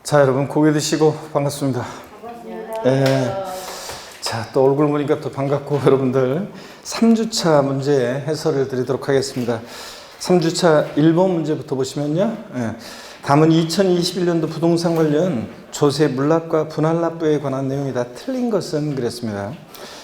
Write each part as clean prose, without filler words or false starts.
자, 여러분 고개 드시고 반갑습니다. 자, 또 얼굴 보니까 또 반갑고 여러분들 3주차 문제 해설을 드리도록 하겠습니다. 3주차 1번 문제부터 보시면요. 답은 2021년도 부동산 관련 조세 물납과 분할납부에 관한 내용이 다 틀린 것은 그랬습니다.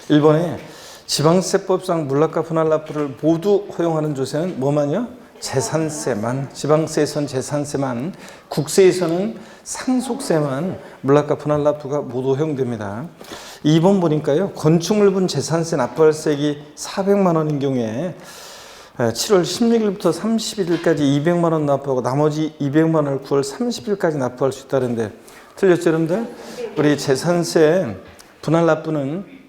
1번에 지방세법상 물납과 분할납부를 모두 허용하는 조세는 뭐만요? 재산세만, 지방세에서는 재산세만, 국세에서는 상속세만 물납과 분할납부가 모두 허용됩니다. 2번 보니까요, 건축물분 재산세 납부할세액이 400만 원인 경우에 7월 16일부터 31일까지 200만 원 납부하고 나머지 200만 원을 9월 30일까지 납부할 수 있다는데 틀렸죠, 여러분들? 우리 재산세 분할납부는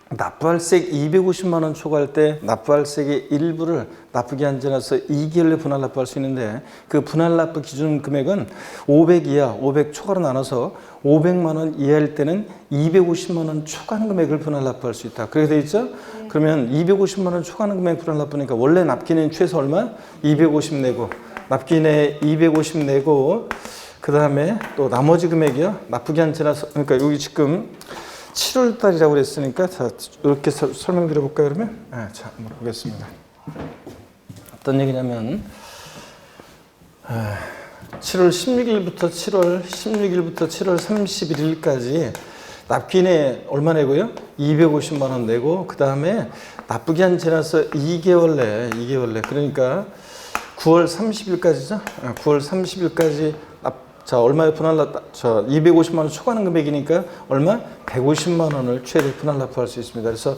납부할세액 250만 원 초과할 때 납부할세액의 일부를 납부기한 지나서 2개월 내 분할납부할 수 있는데 그 분할납부 기준 금액은 500 이하, 500 초과로 나눠서 500만 원 이하일 때는 250만 원 초과하는 금액을 분할납부할 수 있다. 그렇게 돼 있죠? 그러면 250만 원 초과하는 금액 분할납부니까 원래 납기는 최소 얼마? 250 내고 납기내 250 내고 그 다음에 또 나머지 금액이요. 납부기한 지나서 그러니까 여기 지금 7월 달이라고 그랬으니까 자, 이렇게 설명드려 볼까요, 그러면? 자, 한번 보겠습니다. 어떤 얘기냐면 7월 16일부터 7월 31일까지 납기내 얼마 내고요? 250만 원 내고 그 다음에 납부기한 지나서 2개월 내 그러니까 9월 30일까지죠? 9월 30일까지 자, 얼마에 분할납부? 250만 원 초과하는 금액이니까 얼마? 150만 원을 최대 분할납부할 수 있습니다. 그래서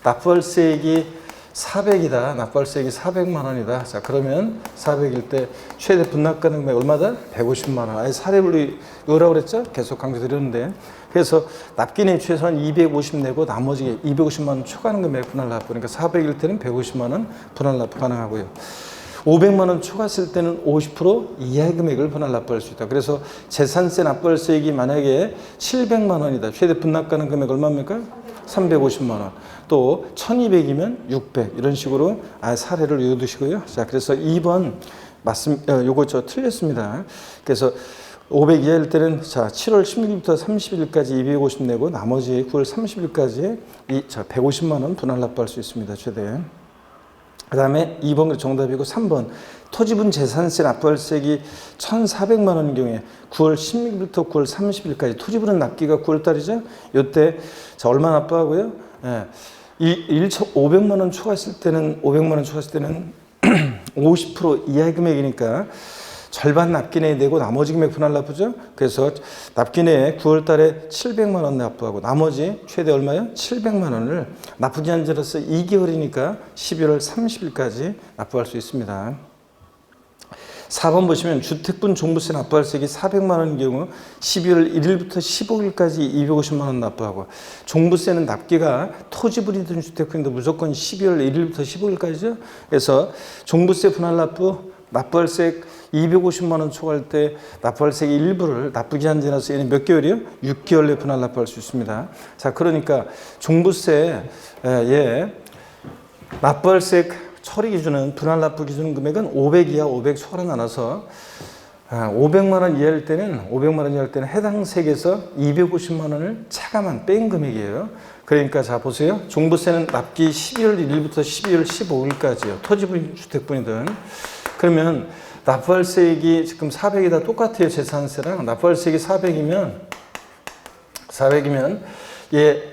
납부할세액이 400이다. 납부할세액이 400만 원이다. 자, 그러면 400일 때 최대 분납가능 금액 얼마다? 150만 원. 아예 사례분리 이거라고 그랬죠? 계속 강조드렸는데. 그래서 납기내 최소한 250 내고 나머지 250만 원 초과하는 금액 분할납부. 그러니까 400일 때는 150만 원 분할납부 가능하고요. 500만 원 초과했을 때는 50% 이하의 금액을 분할납부할 수 있다. 그래서 재산세 납부할세액이 만약에 700만 원이다. 최대 분납가능 금액 얼마입니까? 350만 원. 또 1200이면 600 이런 식으로 사례를 외워두시고요. 자, 그래서 2번 요거 틀렸습니다. 그래서 500 이하일 때는 자 7월 16일부터 30일까지 250 내고 나머지 9월 30일까지 150만 원 분할납부할 수 있습니다. 최대. 그 다음에 2번 정답이고 3번 토지분 재산세 납부할세액이 1,400만 원인 경우에 9월 16일부터 9월 30일까지 토지분은 납기가 9월 달이죠. 이때 자 얼마 납부하고요? 500만 원 초과했을 때는 50% 이하의 금액이니까 절반 납기내에 내고 나머지 금액 분할납부죠. 그래서 납기내에 9월 달에 700만 원 납부하고 나머지 최대 얼마요? 700만 원을 납부기한 지로서 2개월이니까 12월 30일까지 납부할 수 있습니다. 4번 보시면 주택분 종부세 납부할세액이 400만 원인 경우 12월 1일부터 15일까지 250만 원 납부하고 종부세는 납기가 토지분이든 주택분이든 무조건 12월 1일부터 15일까지죠. 그래서 종부세 분할납부 납부할세액 250만 원 초과할 때 납부할세액 일부를 납부기한 지나서 얘는 몇 개월이요? 6개월 내 분할납부할 수 있습니다. 자, 그러니까 종부세 납부할세액 처리 기준은 분할납부 기준 금액은 500 이하 500 초과로 나눠서 500만 원 이하일 때는 해당 세액에서 250만 원을 차감한 뺀 금액이에요. 그러니까 자 보세요. 종부세는 납기 12월 1일부터 12월 15일까지요. 토지분 주택분이든 그러면 납부할세액이 지금 400이다 똑같아요. 재산세랑 납부할세액이 400이면 얘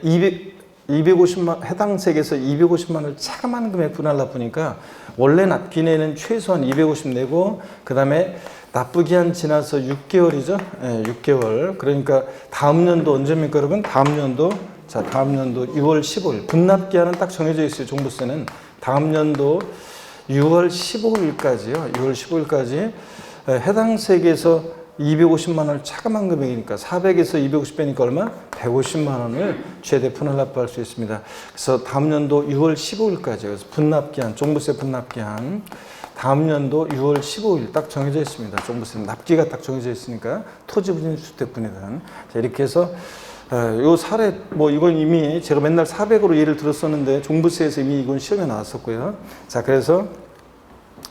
250만 해당 세액에서 250만 원을 차감한 금액 분할납부니까 원래 납기내는 최소한 250 내고 그 다음에 납부기한 지나서 6개월이죠. 6개월. 그러니까 다음 연도 언제입니까, 여러분? 다음 연도 6월 15일. 분납기한은 딱 정해져 있어요. 종부세는 다음 연도 6월 15일까지요. 6월 15일까지 해당 세액에서 250만 원을 차감한 금액이니까 400에서 250 빼니까 얼마? 150만 원을 최대 분할납부할 수 있습니다. 그래서 다음 연도 6월 15일까지 그래서 분납기한, 종부세 분납기한 다음 연도 6월 15일 딱 정해져 있습니다. 종부세 납기가 딱 정해져 있으니까 토지분이든 주택분이든 자, 이렇게 해서 요 사례 이건 이미 제가 맨날 400으로 예를 들었었는데 종부세에서 이미 이건 시험에 나왔었고요. 자, 그래서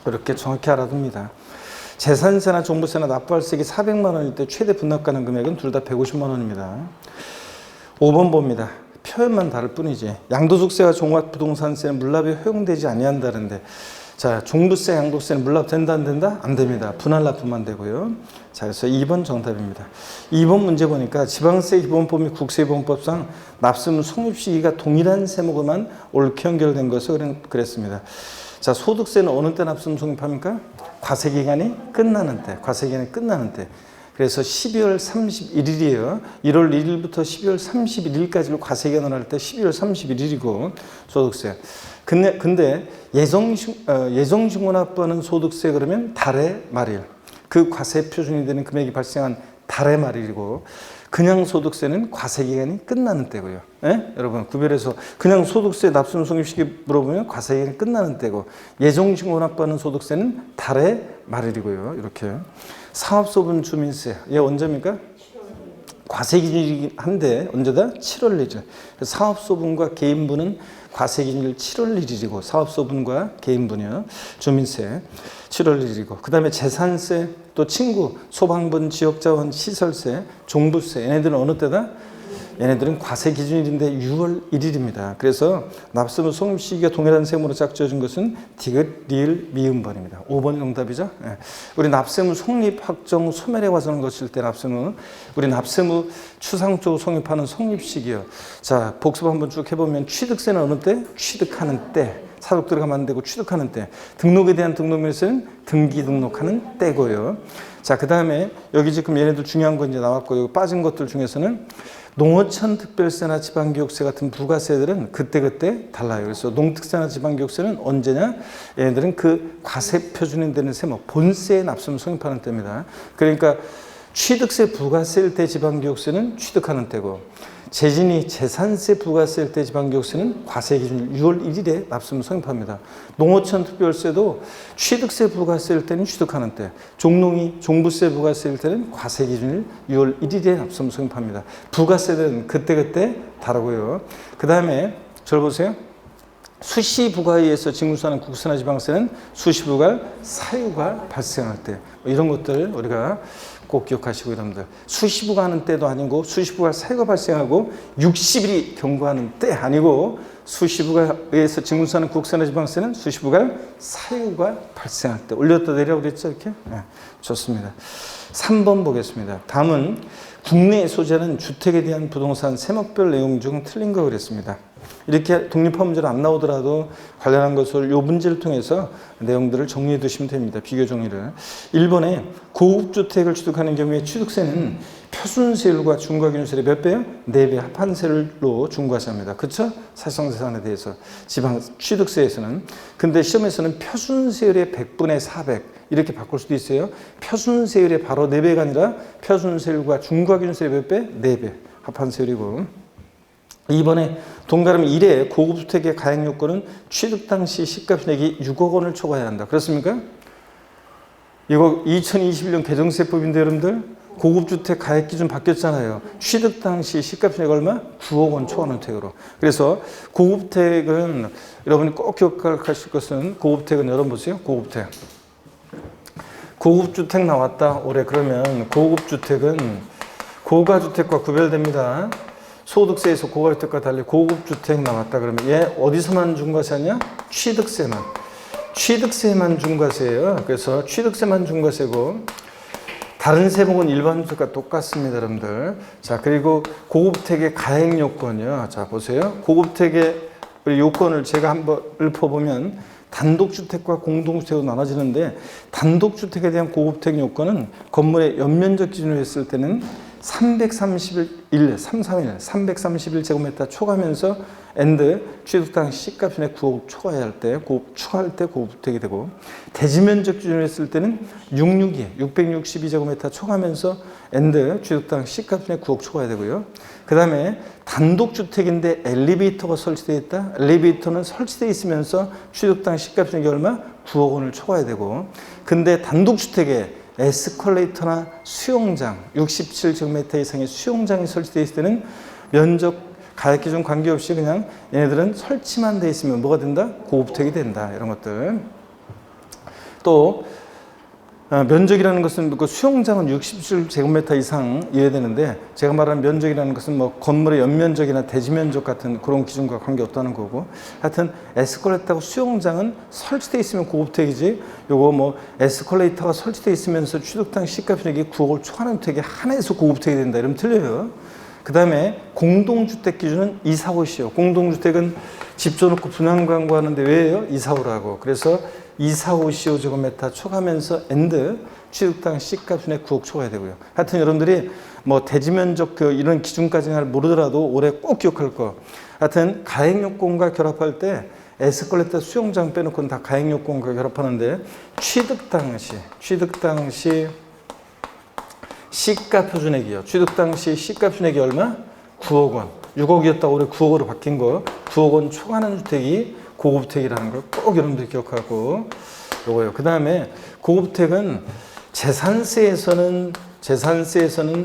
이렇게 정확히 알아둡니다. 재산세나 종부세나 납부할세액이 400만 원일 때 최대 분납 가능 금액은 둘 다 150만 원입니다. 5번 봅니다. 표현만 다를 뿐이지. 양도소득세와 종합부동산세는 물납이 허용되지 아니한다는데, 자, 종부세, 양도세는 물납 된다 안 된다? 안 됩니다. 분할 납부만 되고요. 자, 그래서 2번 정답입니다. 2번 문제 보니까 지방세 기본법 및 국세기본법상 납세무 성립 시기가 동일한 세목에만 옳게 연결된 것을 그랬습니다. 자, 소득세는 어느 때 납세무 성립합니까? 과세기간이 끝나는 때, 과세기간이 끝나는 때. 그래서 12월 31일이에요. 1월 1일부터 12월 31일까지를 과세기간을 할 때 12월 31일이고 소득세. 근데 예정신고 납부하는 소득세 그러면 달의 말일. 그 과세 표준이 되는 금액이 발생한 달의 말일이고, 그냥 소득세는 과세기간이 끝나는 때고요. 예? 여러분 구별해서 그냥 소득세 납세무 성립시기 물어보면 과세기간이 끝나는 때고, 예정신고 납부하는 소득세는 달의 말일이고요. 이렇게. 사업소분 주민세, 얘 언제입니까? 과세기준이긴 한데 언제다? 7월 1일. 사업소분과 개인분은 과세기준일 7월 1일이고, 사업소분과 개인분이요. 주민세 7월 1일이고, 그 다음에 재산세, 또 친구, 소방분, 지역자원, 시설세, 종부세, 얘네들은 어느 때다? 얘네들은 과세기준일인데 6월 1일입니다. 그래서 납세무 성립 시기가 동일한 세목으로 짝지어진 것은 디귿, 리을, 미음번입니다. 5번이 정답이죠. 예. 우리 납세무 성립 확정 소멸에 과정을 거칠 때 우리 납세무 추상적으로 성립하는 성립 시기요. 자, 복습 한번 쭉 해보면 취득세는 어느 때? 취득하는 때. 사독 들어가면 안 되고 취득하는 때. 등록에 대한 등록면세는 등기 등록하는 때고요. 자, 그 다음에 여기 지금 얘네들 중요한 거 이제 나왔고, 여기 빠진 것들 중에서는 농어촌 특별세나 지방교육세 같은 부가세들은 그때그때 달라요. 그래서 농특세나 지방교육세는 언제냐? 얘네들은 그 과세 표준이 되는 세목, 본세에 납세무 성립하는 때입니다. 그러니까 취득세 부가세일 때 지방교육세는 취득하는 때고, 재진이 재산세 부가세일 때 지방교육세는 과세기준 6월 1일에 납세무 성립합니다. 농어촌 특별세도 취득세 부가세일 때는 취득하는 때, 종농이 종부세 부가세일 때는 과세기준일 6월 1일에 납세무 성립합니다. 부가세들은 그때그때 다르고요. 그 다음에 저를 보세요. 수시부가에 의해서 징수하는 국세나 지방세는 수시부가 사유가 발생할 때, 이런 것들 우리가 꼭 기억하시고, 여러분들 수시부가 하는 때도 아니고, 수시부가 사유가 발생하고 60일이 경과하는 때 아니고, 수시부가 의해서 징수하는 국세나 지방세는 수시부가 사유가 발생할 때. 올렸다 내려 그랬죠, 이렇게? 네, 좋습니다. 3번 보겠습니다. 다음은 국내에 소재하는 주택에 대한 부동산 세목별 내용 중 틀린 거 그랬습니다. 이렇게 독립화 문제로 안 나오더라도 관련한 것을 요 문제를 통해서 내용들을 정리해 두시면 됩니다. 비교 정리를. 1번에 고급주택을 취득하는 경우에 취득세는 표준세율과 중과기준세율의 몇 배요? 4배 합한세율로 중과세합니다. 그렇죠? 사실상세산에 대해서 지방 취득세에서는. 근데 시험에서는 표준세율의 100분의 400 이렇게 바꿀 수도 있어요. 표준세율의 바로 4배가 아니라 표준세율과 중과기준세율의 몇 배? 4배 합한세율이고. 2번에 동가름 1의 고급주택의 가액 요건은 취득 당시 시가총액이 6억 원을 초과해야 한다. 그렇습니까? 이거 2021년 개정세법인데 여러분들 고급주택 가액 기준 바뀌었잖아요. 취득 당시 시가총액 얼마? 9억 원 초과하는 택으로. 그래서 고급주택은 여러분이 꼭 기억하실 것은, 고급주택은 여러분 보세요. 고급주택. 고급주택 나왔다 올해. 그러면 고급주택은 고가주택과 구별됩니다. 소득세에서 고가주택과 달리 고급주택 나왔다 그러면 얘 어디서만 중과세냐? 취득세만. 취득세만 중과세예요. 그래서 취득세만 중과세고, 다른 세목은 일반 주택과 똑같습니다, 여러분들. 자, 그리고 고급주택의 가액 요건이요. 자, 보세요. 고급주택의 요건을 제가 한번 읊어보면 단독주택과 공동주택으로 나눠지는데, 단독주택에 대한 고급주택 요건은 건물의 연면적 기준으로 했을 때는 331제곱미터 초과하면서 엔드 취득 당시 시가총액 9억 초과해야 할 때, 초과할 때 고급주택이 되고, 대지면적 기준으로 했을 때는 662제곱미터 초과하면서 엔드 취득 당시 시가총액 9억 초과해야 되고요. 그 다음에 단독주택인데 엘리베이터가 설치되어 있다. 엘리베이터는 설치되어 있으면서 취득 당시 시가총액이 얼마? 9억 원을 초과해야 되고, 근데 단독주택에 에스컬레이터나 수영장, 67제곱미터 이상의 수영장이 설치되어 있을 때는 면적 가액 기준 관계없이 그냥 얘네들은 설치만 돼 있으면 뭐가 된다? 고급주택이 된다. 이런 것들. 또 면적이라는 것은 그 수영장은 67제곱미터 이상이어야 되는데 제가 말하는 면적이라는 것은 뭐 건물의 연면적이나 대지 면적 같은 그런 기준과 관계없다는 거고 하여튼 에스컬레이터하고 수영장은 설치되어 있으면 고급택이지 요거 뭐 에스컬레이터가 설치되어 있으면서 취득당 시가편액이 9억을 초과하는 주택이 하나에서 고급택이 된다 이러면 틀려요. 그 다음에 공동주택 기준은 2, 4, 5시요. 공동주택은 집 줘놓고 분양 광고하는데 왜요? 2, 4, 5라고. 그래서 2, 4, 5, 15제곱미터 초과하면서 엔드 취득당 시가편액 9억 초과해야 되고요. 하여튼 여러분들이 뭐 대지면적 이런 기준까지는 잘 모르더라도 올해 꼭 기억할 거. 하여튼 가액요건과 결합할 때 에스컬레이터 수영장 빼놓고는 다 가액요건과 결합하는데 취득 당시 시가 표준액이요. 취득 당시 시가 표준액이 얼마? 9억 원. 6억이었다 올해 9억으로 바뀐 거. 9억 원 초과하는 주택이 고급택이라는 걸 꼭 여러분들 기억하고 요거요. 그 다음에 고급택은 재산세에서는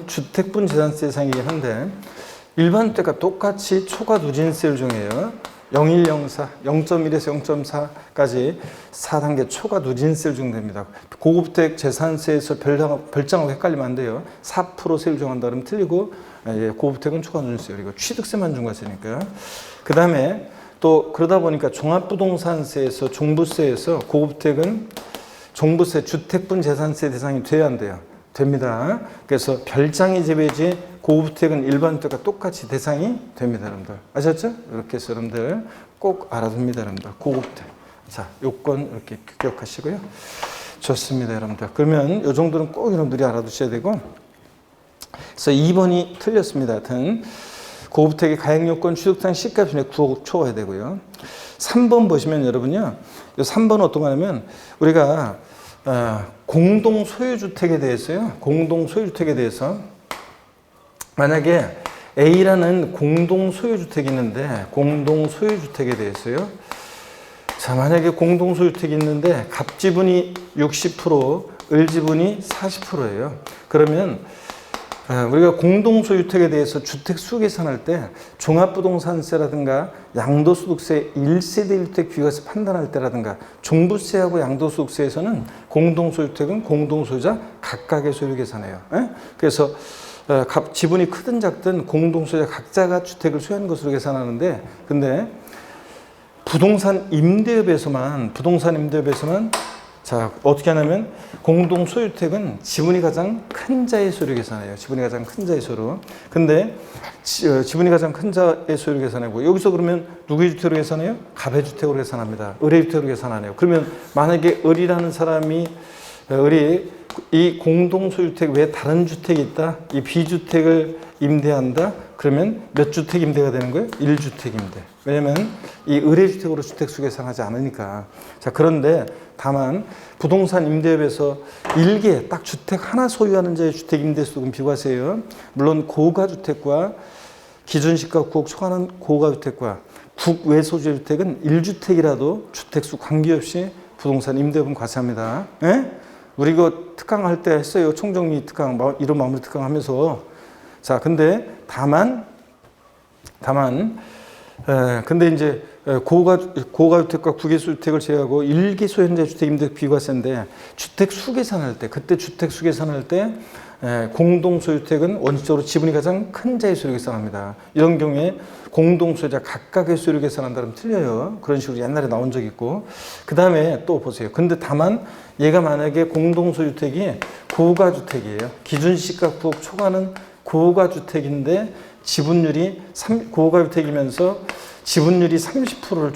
주택분 재산세 대상이긴 한데 일반 주택과 똑같이 초과 누진세율 중이에요. 0104, 0.1에서 0.4까지 4단계 초과 누진세율 적용됩니다. 고급택 재산세에서 별장하고 헷갈리면 안 돼요. 4% 세율 정한다 그러면 틀리고 고급택은 초과 누진세율이고 취득세만 중과세니까. 그 다음에 또 그러다 보니까 종합부동산세에서 종부세에서 고급택은 종부세 주택분 재산세 대상이 돼야 안 돼요. 됩니다. 그래서 별장이 제외지 고급택은 일반 주택과 똑같이 대상이 됩니다, 여러분들. 아셨죠? 이렇게 해서 여러분들 꼭 알아둡니다, 여러분들. 고급택. 자, 요건 이렇게 기억하시고요. 좋습니다, 여러분들. 그러면 이 정도는 꼭 여러분들이 알아두셔야 되고. 그래서 2번이 틀렸습니다. 하여튼 고급택의 가액요건 취득당 시가편액 9억 초과해야 되고요. 3번 보시면 여러분요. 이 3번은 어떤 거냐면 우리가 공동소유주택에 대해서요. 공동소유주택에 대해서 만약에 A라는 공동소유주택이 있는데 공동소유주택에 대해서요. 자, 만약에 공동소유주택이 있는데 갑지분이 60%, 을지분이 40%예요. 그러면 우리가 공동소유주택에 대해서 주택 수 계산할 때 종합부동산세라든가 양도소득세 1세대 1주택 비과세 판단할 때라든가 종부세하고 양도소득세에서는 공동소유주택은 공동소유자 각각의 소유를 계산해요. 그래서 지분이 크든 작든 공동소유자 각자가 주택을 소유한 것으로 계산하는데 근데 부동산 임대업에서만 자, 어떻게 하냐면 공동소유주택은 지분이 가장 큰 자의 소유를 계산해요. 지분이 가장 큰 자의 소유. 근데 지분이 가장 큰 자의 소유를 계산하고 여기서 그러면 누구의 주택으로 계산해요? 갑의 주택으로 계산합니다. 을의 주택으로 계산 안 해요. 그러면 만약에 을이라는 사람이 이 공동소유주택 외에 다른 주택이 있다. 이 B주택을 임대한다. 그러면 몇 주택 임대가 되는 거예요? 1주택 임대. 왜냐면 이 을의 주택으로 주택수 계산하지 않으니까. 자, 그런데 다만 부동산 임대업에서 일개 딱 주택 하나 소유하는 자의 주택 임대수는 비과세예요. 물론 고가주택과 기준시가 9억 초과하는 고가주택과 국외소재 주택은 1주택이라도 주택수 관계없이 부동산 임대업은 과세합니다. 예? 우리 이거 특강 할 때 했어요. 총정리 특강, 이런 마무리 특강 하면서. 자, 근데 다만, 근데 이제 고가주택과 국외소주택을 제외하고 일개 소유자 주택 임대 비과세인데 주택 수 계산할 때, 그때 주택 수 계산할 때 공동소유주택은 원칙적으로 지분이 가장 큰 자의 소유를 계산합니다. 이런 경우에 공동소유자 각각의 소유를 계산한다면 틀려요. 그런 식으로 옛날에 나온 적이 있고. 그 다음에 또 보세요. 근데 다만 얘가 만약에 공동소유주택이 고가주택이에요. 기준시가 9억 초과는 고가주택인데 지분율이 고가주택이면서 지분율이 30%를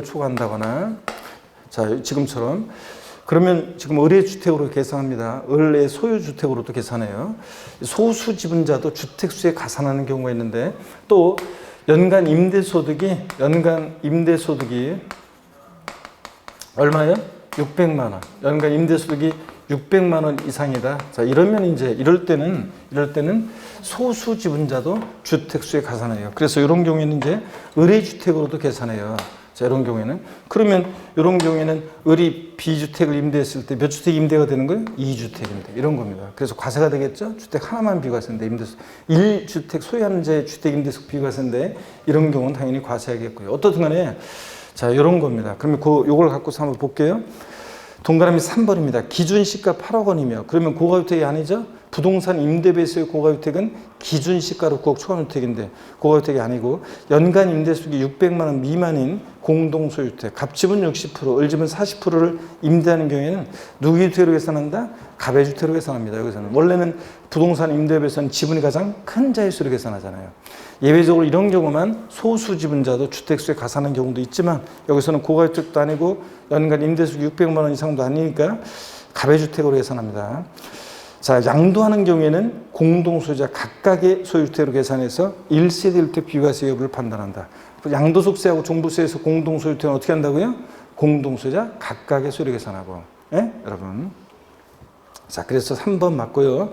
초과한다거나 자, 지금처럼 그러면 지금 을의 주택으로 계산합니다. 을의 소유주택으로도 계산해요. 소수 지분자도 주택수에 가산하는 경우가 있는데 또 연간 임대소득이 얼마예요? 600만 원. 연간 임대소득이 600만 원 이상이다. 자, 이러면 이럴 때는 소수 지분자도 주택수에 가산해요. 그래서 이런 경우에는 을의 주택으로도 계산해요. 자, 이런 경우에는. 그러면 이런 경우에는 을이 B주택을 임대했을 때 몇 주택 임대가 되는 거예요? 2주택 임대. 이런 겁니다. 그래서 과세가 되겠죠? 주택 하나만 비과세인데 임대수. 1주택 소유하는 자의 주택 임대수 비과세인데 이런 경우는 당연히 과세하겠고요. 어떻든 간에 자, 이런 겁니다. 그러면 요걸 갖고서 한번 볼게요. 동그라미 3번입니다. 기준시가 8억 원이며 그러면 고가주택이 아니죠? 부동산 임대배수의 고가주택은 기준시가로 9억 초과주택인데 고가주택이 아니고 연간 임대수익이 600만 원 미만인 공동소유주택, 갑집은 60%, 을집은 40%를 임대하는 경우에는 누구 주택으로 계산한다? 가배주택으로 계산합니다. 여기서는 원래는 부동산 임대배수는 지분이 가장 큰 자릿수로 계산하잖아요. 예외적으로 이런 경우만 소수 지분자도 주택수에 가산하는 경우도 있지만 여기서는 고가주택도 아니고 연간 임대수익 600만 원 이상도 아니니까 가배주택으로 계산합니다. 자, 양도하는 경우에는 공동소유자 각각의 소유주택으로 계산해서 1세대 1주택 비과세 여부를 판단한다. 양도소득세하고 종부세에서 공동소유주택은 어떻게 한다고요? 공동소유자 각각의 소유를 계산하고. 예? 여러분. 자, 그래서 3번 맞고요.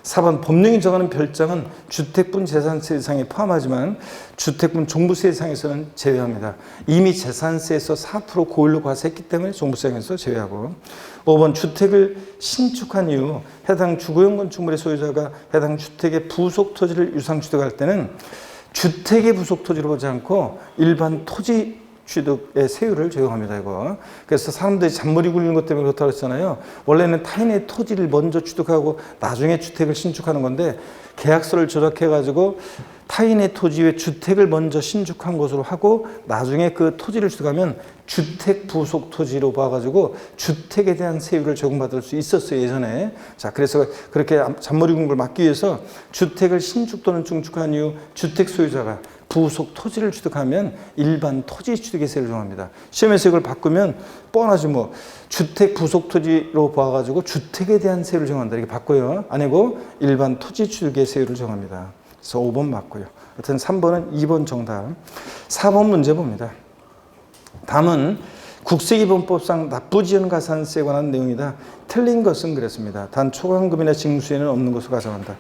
4번 법령이 정하는 별장은 주택분 재산세 대상에 포함하지만 주택분 종부세 대상에서는 제외합니다. 이미 재산세에서 4% 고율로 과세했기 때문에 종부세에서 제외하고. 5번 주택을 신축한 이후 해당 주거용 건축물의 소유자가 해당 주택의 부속 토지를 유상취득할 때는 주택의 부속 토지로 보지 않고 일반 토지 취득의 세율을 적용합니다. 이거. 그래서 사람들이 잔머리 굴리는 것 때문에 그렇다고 했잖아요. 원래는 타인의 토지를 먼저 취득하고 나중에 주택을 신축하는 건데 계약서를 조작해 가지고 타인의 토지에 주택을 먼저 신축한 것으로 하고 나중에 그 토지를 취득하면 주택 부속 토지로 봐가지고 주택에 대한 세율을 적용받을 수 있었어요, 예전에. 자, 그래서 그렇게 잔머리 굴리는 걸 막기 위해서 주택을 신축 또는 중축한 이후 주택 소유자가 부속 토지를 취득하면 일반 토지 취득의 세율을 정합니다. 시험에서 이걸 바꾸면 뻔하지 뭐. 주택 부속 토지로 봐가지고 주택에 대한 세율을 정한다. 이렇게 바꿔요. 아니고 일반 토지 취득의 세율을 정합니다. 그래서 5번 맞고요. 하여튼 3번은 2번 정답. 4번 문제 봅니다. 다음은 국세기본법상 납부지연가산세에 관한 내용이다. 틀린 것은 그랬습니다. 단 초과금이나 징수에는 없는 것으로 가정한다.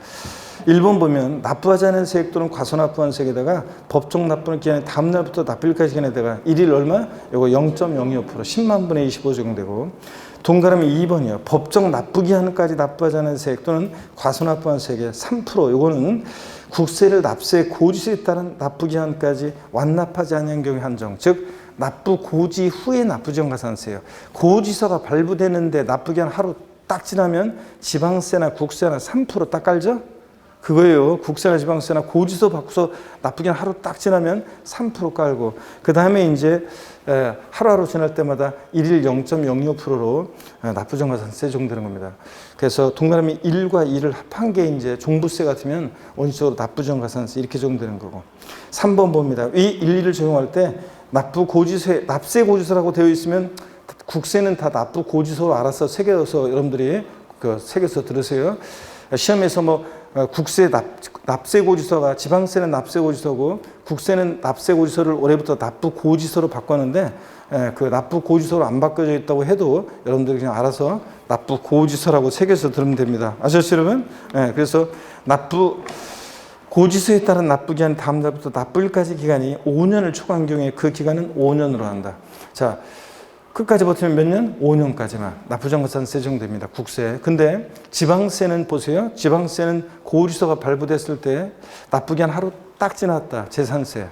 1번 보면 납부하지 않은 세액 또는 과소납부한 세액에다가 법정 납부는 기한의 다음 날부터 납부일까지 기간에다가 일일 얼마? 이거 0.02% 10만 분의 25 적용되고 동그라미 2번이요. 법정 납부기한까지 납부하지 않은 세액 또는 과소납부한 세액의 3% 요거는 국세를 납세 고지서에 따른 납부기한까지 완납하지 않은 경우에 한정. 즉 납부 고지 후에 납부지연가산세예요. 고지서가 발부되는데 납부기한 하루 딱 지나면 지방세나 국세나 3% 깔죠? 그거예요. 국세나 지방세나 고지서 바꾸서 납부기한 하루 딱 지나면 3% 깔고 그 다음에 이제 하루하루 지날 때마다 일일 0.02%로 납부지연가산세 적용되는 겁니다. 그래서 동그라미 1과 2를 합한 게 이제 종부세 같으면 원칙적으로 납부지연가산세 이렇게 적용되는 거고. 3번 봅니다. 이 1, 2를 적용할 때 납부고지세, 납세고지서라고 되어 있으면 국세는 다 납부고지서로 알아서 새겨서 여러분들이 그 새겨서 들으세요. 시험에서 뭐 국세 납세고지서가 지방세는 납세고지서고 국세는 납세고지서를 올해부터 납부고지서로 바꿨는데 그 납부고지서로 안 바꿔져 있다고 해도 여러분들이 그냥 알아서 납부고지서라고 새겨서 들으면 됩니다. 아셨죠, 여러분? 그래서 납부고지서에 따른 납부기한 다음 달부터 납부일까지 기간이 5년을 초과한 경우에 그 기간은 5년으로 한다. 자, 끝까지 버티면 몇 년? 5년까지만 납부지연가산세 적용됩니다. 국세. 근데 지방세는 보세요. 지방세는 고지서가 발부됐을 때 납부기한 하루 딱 지났다. 재산세.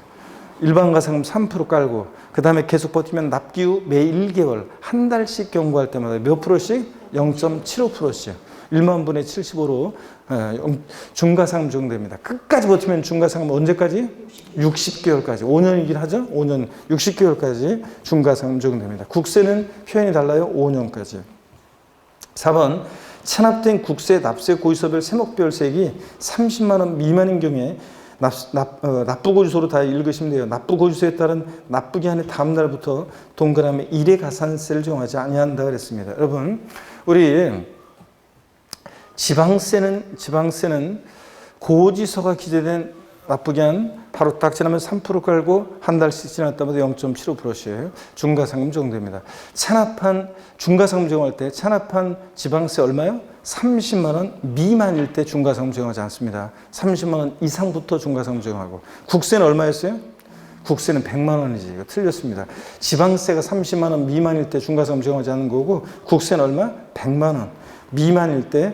일반가상금 3% 깔고 그 다음에 계속 버티면 납기 후 매 1개월 한 달씩 경고할 때마다 몇 프로씩? 0.75%씩. 1만 분의 75로 중과상금 적용됩니다. 끝까지 버티면 중과상금 언제까지? 60개월까지. 5년이긴 하죠? 5년, 60개월까지 중과상금 적용됩니다. 국세는 표현이 달라요. 5년까지. 4번 체납된 국세 납세 고지서별 세목별 세액이 30만 원 미만인 경우에 납부고지서로 다 읽으시면 돼요. 납부고지서에 따른 납부기한의 다음 날부터 동그라미 1의 가산세를 적용하지 아니한다 그랬습니다. 여러분, 우리 지방세는 고지서가 기재된 납부기한 하루 딱 지나면 3% 깔고 한 달씩 지날 때마다 0.75%씩 중과상금 적용됩니다. 중과상금 적용할 때 체납한 지방세 얼마요? 30만 원 미만일 때 중과상금 적용하지 않습니다. 30만 원 이상부터 중과상금 적용하고. 국세는 얼마였어요? 국세는 100만 원이지. 이거 틀렸습니다. 지방세가 30만 원 미만일 때 중과상금 적용하지 않는 거고 국세는 얼마? 100만 원 미만일 때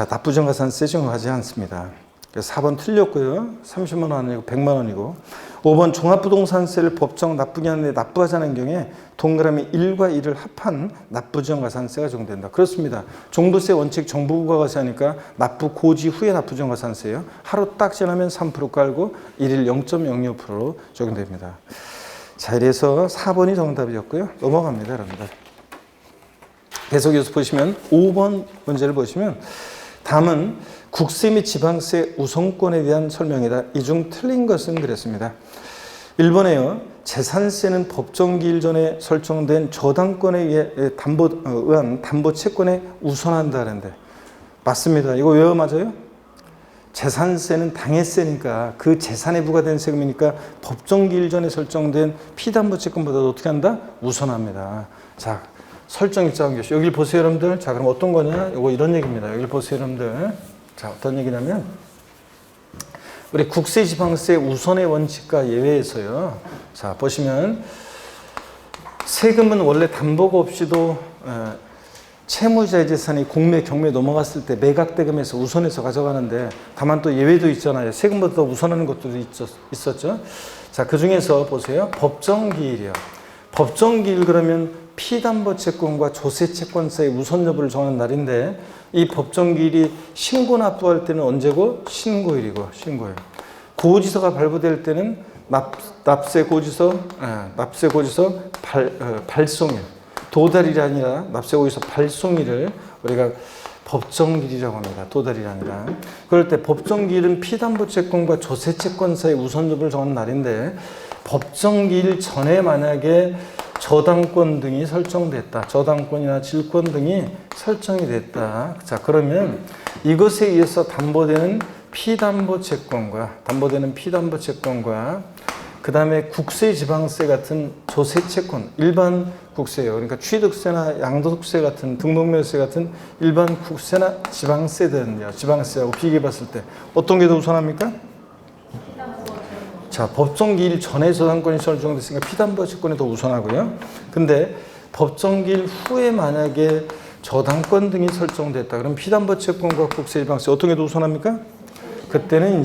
납부지연가산세 적용하지 않습니다. 그래서 4번 틀렸고요. 30만 원 아니고 100만 원이고. 5번 종합부동산세를 법정 납부기 하는데 납부하지 않은 경우에 동그라미 1과 2를 합한 납부지원가산세가 적용된다. 그렇습니다. 종부세 원칙 정부부가세 하니까 납부 고지 후에 납부지원가산세예요. 하루 딱 지나면 3% 깔고 1일 0.06%로 적용됩니다. 자, 이래서 4번이 정답이었고요. 넘어갑니다, 여러분들. 계속해서 보시면 5번 문제를 보시면 다음은 국세 및 지방세 우선권에 대한 설명이다. 이 중 틀린 것은 그랬습니다. 1번에요. 재산세는 법정기일 전에 설정된 저당권에 의한 담보채권에 우선한다는데 맞습니다. 이거 왜 맞아요? 재산세는 당해세니까 그 재산에 부과된 세금이니까 법정기일 전에 설정된 피담보채권보다 어떻게 한다? 우선합니다. 자, 설정일자한 교시. 여기 보세요, 여러분들. 자, 그럼 어떤 거냐? 이거 이런 얘기입니다. 여기 보세요, 여러분들. 자, 어떤 얘기냐면 우리 국세지방세 우선의 원칙과 예외에서요. 자, 보시면 세금은 원래 담보가 없이도 채무자의 재산이 공매, 경매 넘어갔을 때 매각대금에서 우선해서 가져가는데 다만 또 예외도 있잖아요. 세금보다 우선하는 것들도 있었죠. 자, 그 중에서 보세요. 법정기일이요. 법정기일 그러면 피담보채권과 조세채권세의 우선 여부를 정하는 날인데 이 법정기일이 신고 납부할 때는 언제고? 신고일이고 신고일. 고지서가 발부될 때는 납세고지서 발송일. 도달일이 아니라 납세고지서 발송일을 우리가 법정기일이라고 합니다. 도달일이 아니라. 그럴 때 법정기일은 피담보채권과 조세채권사의 우선 여부를 정하는 날인데 법정기일 전에 만약에 저당권 등이 설정됐다. 저당권이나 질권 등이 설정이 됐다. 자, 그러면 이것에 의해서 담보되는 피담보채권과 그 다음에 국세, 지방세 같은 조세채권, 일반 국세요. 그러니까 취득세나 양도세 같은 등록면세 같은 일반 국세나 지방세들은요. 지방세하고 비교해 봤을 때 어떤 게 더 우선합니까? 자, 법정기일 전에 저당권이 설정됐으니까 피담보채권이 더 우선하고요. 근데 법정기일 후에 만약에 저당권 등이 설정됐다. 그럼 피담보채권과 국세, 지방세 어떤 게 더 우선합니까? 그때는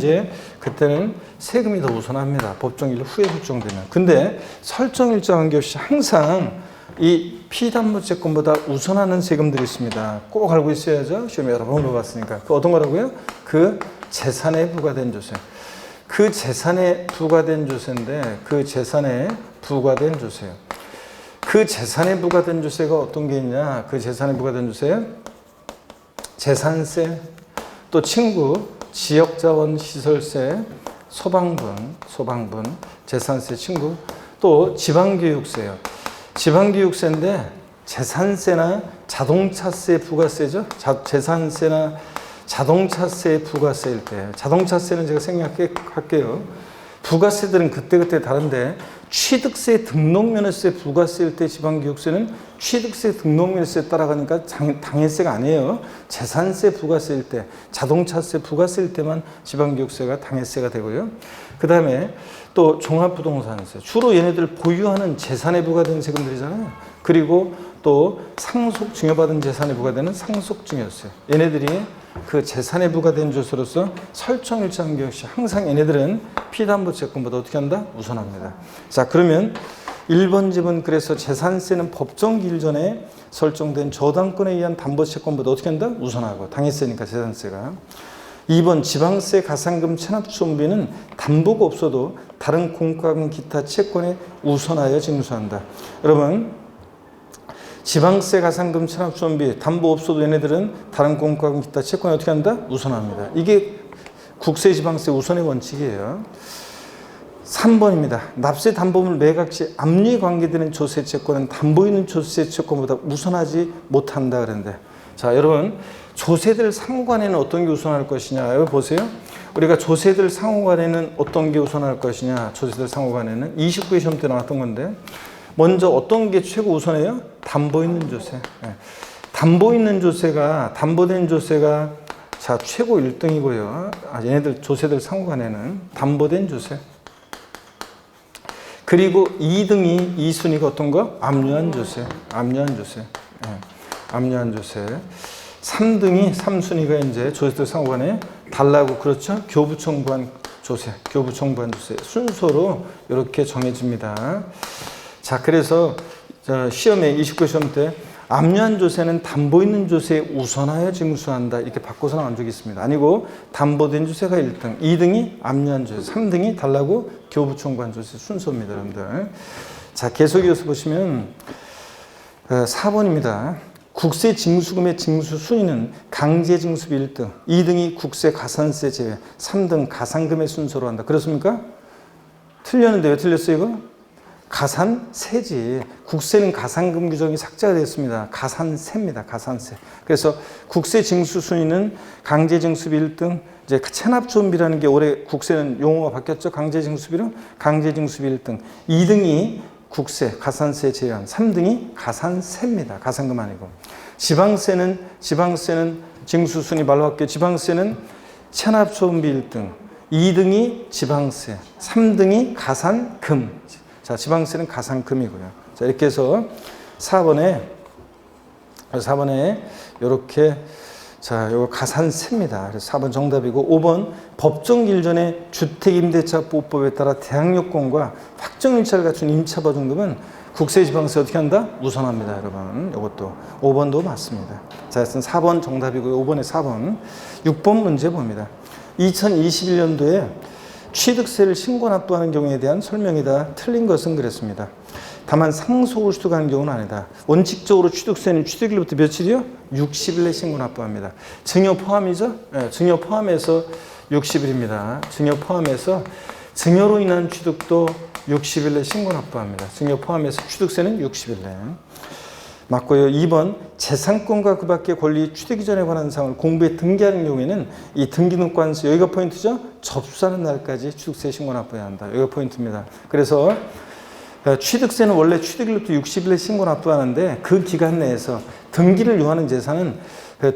세금이 더 우선합니다. 법정기일 후에 설정되면. 근데 설정일자 관계없이 항상 이 피담보채권보다 우선하는 세금들이 있습니다. 꼭 알고 있어야죠. 시험에 여러 번 물어봤으니까. 그 어떤 거라고요? 그 재산에 부과된 조세. 그 재산에 부과된 조세인데 그 재산에 부과된 조세요. 그 재산에 부과된 조세가 어떤 게 있냐? 그 재산에 부과된 조세, 재산세, 또 친구, 지역자원 시설세, 소방분, 재산세 친구, 또 지방교육세요. 지방교육세인데 재산세나 자동차세 부가세죠. 재산세나 자동차세 부가세일 때, 자동차세는 제가 생략할게요. 부가세들은 그때그때 다른데 취득세 등록면허세 부가세일 때 지방교육세는 취득세 등록면허세에 따라가니까 당해세가 아니에요. 재산세 부가세일 때, 자동차세 부가세일 때만 지방교육세가 당해세가 되고요. 그 다음에 또 종합부동산세, 주로 얘네들 보유하는 재산에 부과된 세금들이잖아요. 그리고 또 상속 증여받은 재산에 부과되는 상속증여세. 얘네들이 그 재산에 부과된 조세로서 설정일자 관계없이 항상 얘네들은 피담보채권보다 어떻게 한다? 우선합니다. 자, 그러면 1번 집은 그래서 재산세는 법정기일 전에 설정된 저당권에 의한 담보채권보다 어떻게 한다? 우선하고 당해세니까 재산세가. 2번 지방세 가산금 체납수원비는 담보가 없어도 다른 공과금 기타 채권에 우선하여 징수한다. 여러분 지방세 가산금 체납수원비 담보 없어도 얘네들은 다른 공과금 기타 채권에 어떻게 한다? 우선합니다. 이게 국세 지방세 우선의 원칙이에요. 3번입니다. 납세 담보물 매각 시 압류에 관계되는 조세 채권은 담보 있는 조세 채권보다 우선하지 못한다 그랬는데, 자, 여러분 조세들 상호간에는 어떤 게 우선할 것이냐? 여기 보세요. 우리가 조세들 상호간에는 어떤 게 우선할 것이냐? 조세들 상호간에는 29회 시험 때 나왔던 건데 먼저 어떤 게 최고 우선해요? 담보 있는 조세. 담보 있는 조세가, 담보된 조세가 자 최고 1등이고요. 얘네들 조세들 상호간에는 담보된 조세. 그리고 2등이 2순위가 어떤 거? 압류한 조세. 압류한 조세. 압류한 조세. 3등이 3순위가 이제 조세들 상호간에 달라고 그렇죠? 교부 청구한 조세, 교부 청구한 조세 순서로 이렇게 정해집니다. 자, 그래서 시험에 29 시험 때 압류한 조세는 담보 있는 조세에 우선하여 징수한다 이렇게 바꿔서 나온 적이 있습니다. 아니고 담보된 조세가 1등, 2등이 압류한 조세, 3등이 달라고 교부 청구한 조세 순서입니다, 여러분들. 자, 계속 이어서 보시면 4번입니다. 국세 징수금의 징수 순위는 강제 징수비 1등, 2등이 국세 가산세 제외, 3등 가산금의 순서로 한다. 그렇습니까? 틀렸는데 왜 틀렸어요, 이거? 가산세지. 국세는 가산금 규정이 삭제가 되었습니다. 가산세입니다. 가산세. 그래서 국세 징수 순위는 강제 징수비 1등, 이제 체납조원비라는 게 올해 국세는 용어가 바뀌었죠. 강제 징수비로 강제 징수비 1등, 2등이 국세, 가산세 제외한, 3등이 가산세입니다. 가산금 아니고. 지방세는 징수순위 말로 할게요. 지방세는 체납조원비 1등, 2등이 지방세, 3등이 가산금. 자, 지방세는 가산금이고요. 자, 이렇게 해서 4번에 이렇게 자, 요거 가산세입니다. 그래서 4번 정답이고 5번 법정기일 전에 주택임대차보호법에 따라 대항요건과 확정일자를 갖춘 임차보증금은 국세지방세 어떻게 한다? 우선합니다, 여러분. 이것도 5번도 맞습니다. 자, 하여튼 4번 정답이고요. 5번에 4번. 6번 문제 봅니다. 2021년도에 취득세를 신고 납부하는 경우에 대한 설명이다. 틀린 것은 그랬습니다. 다만 상속을 취득하는 경우는 아니다. 원칙적으로 취득세는 취득일부터 며칠이요? 60일 내 신고 납부합니다. 증여 포함이죠? 네, 증여 포함해서 60일입니다. 증여 포함해서 증여로 인한 취득도 60일 내 신고 납부합니다. 증여 포함해서 취득세는 60일 내. 맞고요. 2번 재산권과 그 밖의 권리 취득 이전에 관한 사항을 공부에 등기하는 경우에는 이 등기등록관세 여기가 포인트죠. 접수하는 날까지 취득세 신고 납부해야 한다. 여기가 포인트입니다. 그래서 취득세는 원래 취득일부터 60일에 신고 납부하는데 그 기간 내에서 등기를 요하는 재산은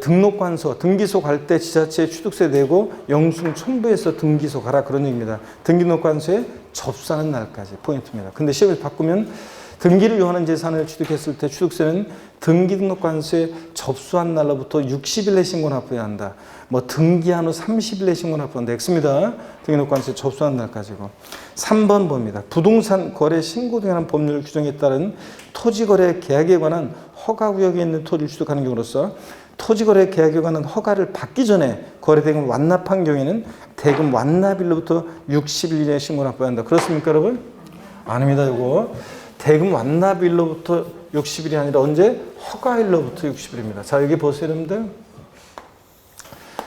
등록관서, 등기소 갈 때 지자체에 취득세 내고 영수증 첨부해서 등기소 가라 그런 얘기입니다. 등기등록관서에 접수하는 날까지 포인트입니다. 근데 시험을 바꾸면 등기를 요하는 재산을 취득했을 때 취득세는 등기등록관서에 접수한 날로부터 60일 내 신고 납부해야 한다. 뭐 등기한 후 30일 내 신고 납부한다. X입니다. 등기등록관서에 접수한 날까지고. 3번 봅니다. 부동산 거래 신고 등에 관한 법률 규정에 따른 토지거래 계약에 관한 허가구역에 있는 토지를 취득하는 경우로서 토지거래 계약에 관한 허가를 받기 전에 거래대금을 완납한 경우에는 대금 완납일로부터 60일 이내에 신고 납부해야 한다. 그렇습니까, 여러분? 아닙니다, 이거. 대금 완납일로부터 60일이 아니라 언제? 허가일로부터 60일입니다. 자, 여기 보세요, 여러분들.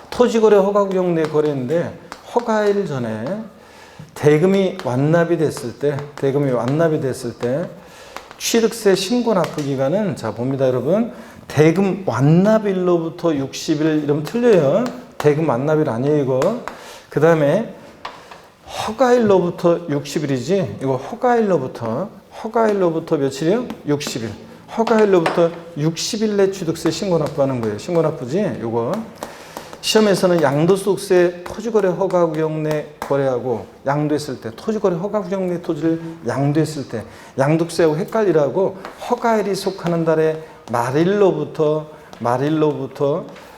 토지거래 허가구역 내 거래인데 허가일 전에 대금이 완납이 됐을 때 취득세 신고 납부 기간은 자 봅니다, 여러분. 대금 완납일로부터 60일 이러면 틀려요. 대금 완납일 아니에요, 이거. 그 다음에 허가일로부터 60일이지 이거 허가일로부터 며칠이요? 60일. 허가일로부터 60일 내 취득세 신고 납부하는 거예요. 신고 납부지 요거. 시험에서는 양도소득세 토지거래 허가구역 내 거래하고 양도했을 때 토지거래 허가구역 내 토지를 양도했을 때 양도세하고 헷갈리라고 허가일이 속하는 달의 말일로부터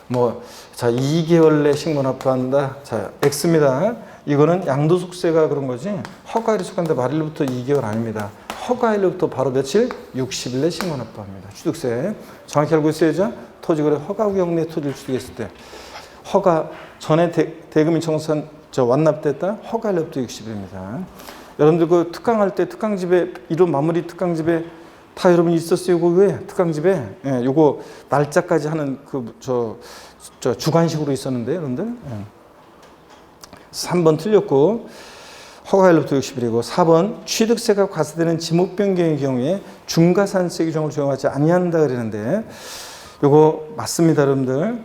뭐 자 2개월 내 신고 납부한다. 자 X입니다. 이거는 양도소득세가 그런 거지 허가일이 속한 달 말일로부터 2개월 아닙니다. 허가일로부터 바로 며칠? 60일 내 신고 납부합니다. 취득세 정확히 알고 있어야죠. 토지거래 허가구역 내 토지를 취득했을 때 허가 전에 대금이 청산 완납됐다. 허가일로부터 60일입니다. 여러분들 그 특강할 때 특강집에 이론 마무리 특강집에 다 여러분 있었어요. 이거 왜 특강집에 예, 요거 날짜까지 하는 그 저 주관식으로 있었는데 여러분들 3번 틀렸고 허가일로부터 60일이고 4번 취득세가 과세되는 지목 변경의 경우에 중과산세 규정을 적용하지 아니한다 그러는데 요거 맞습니다, 여러분들.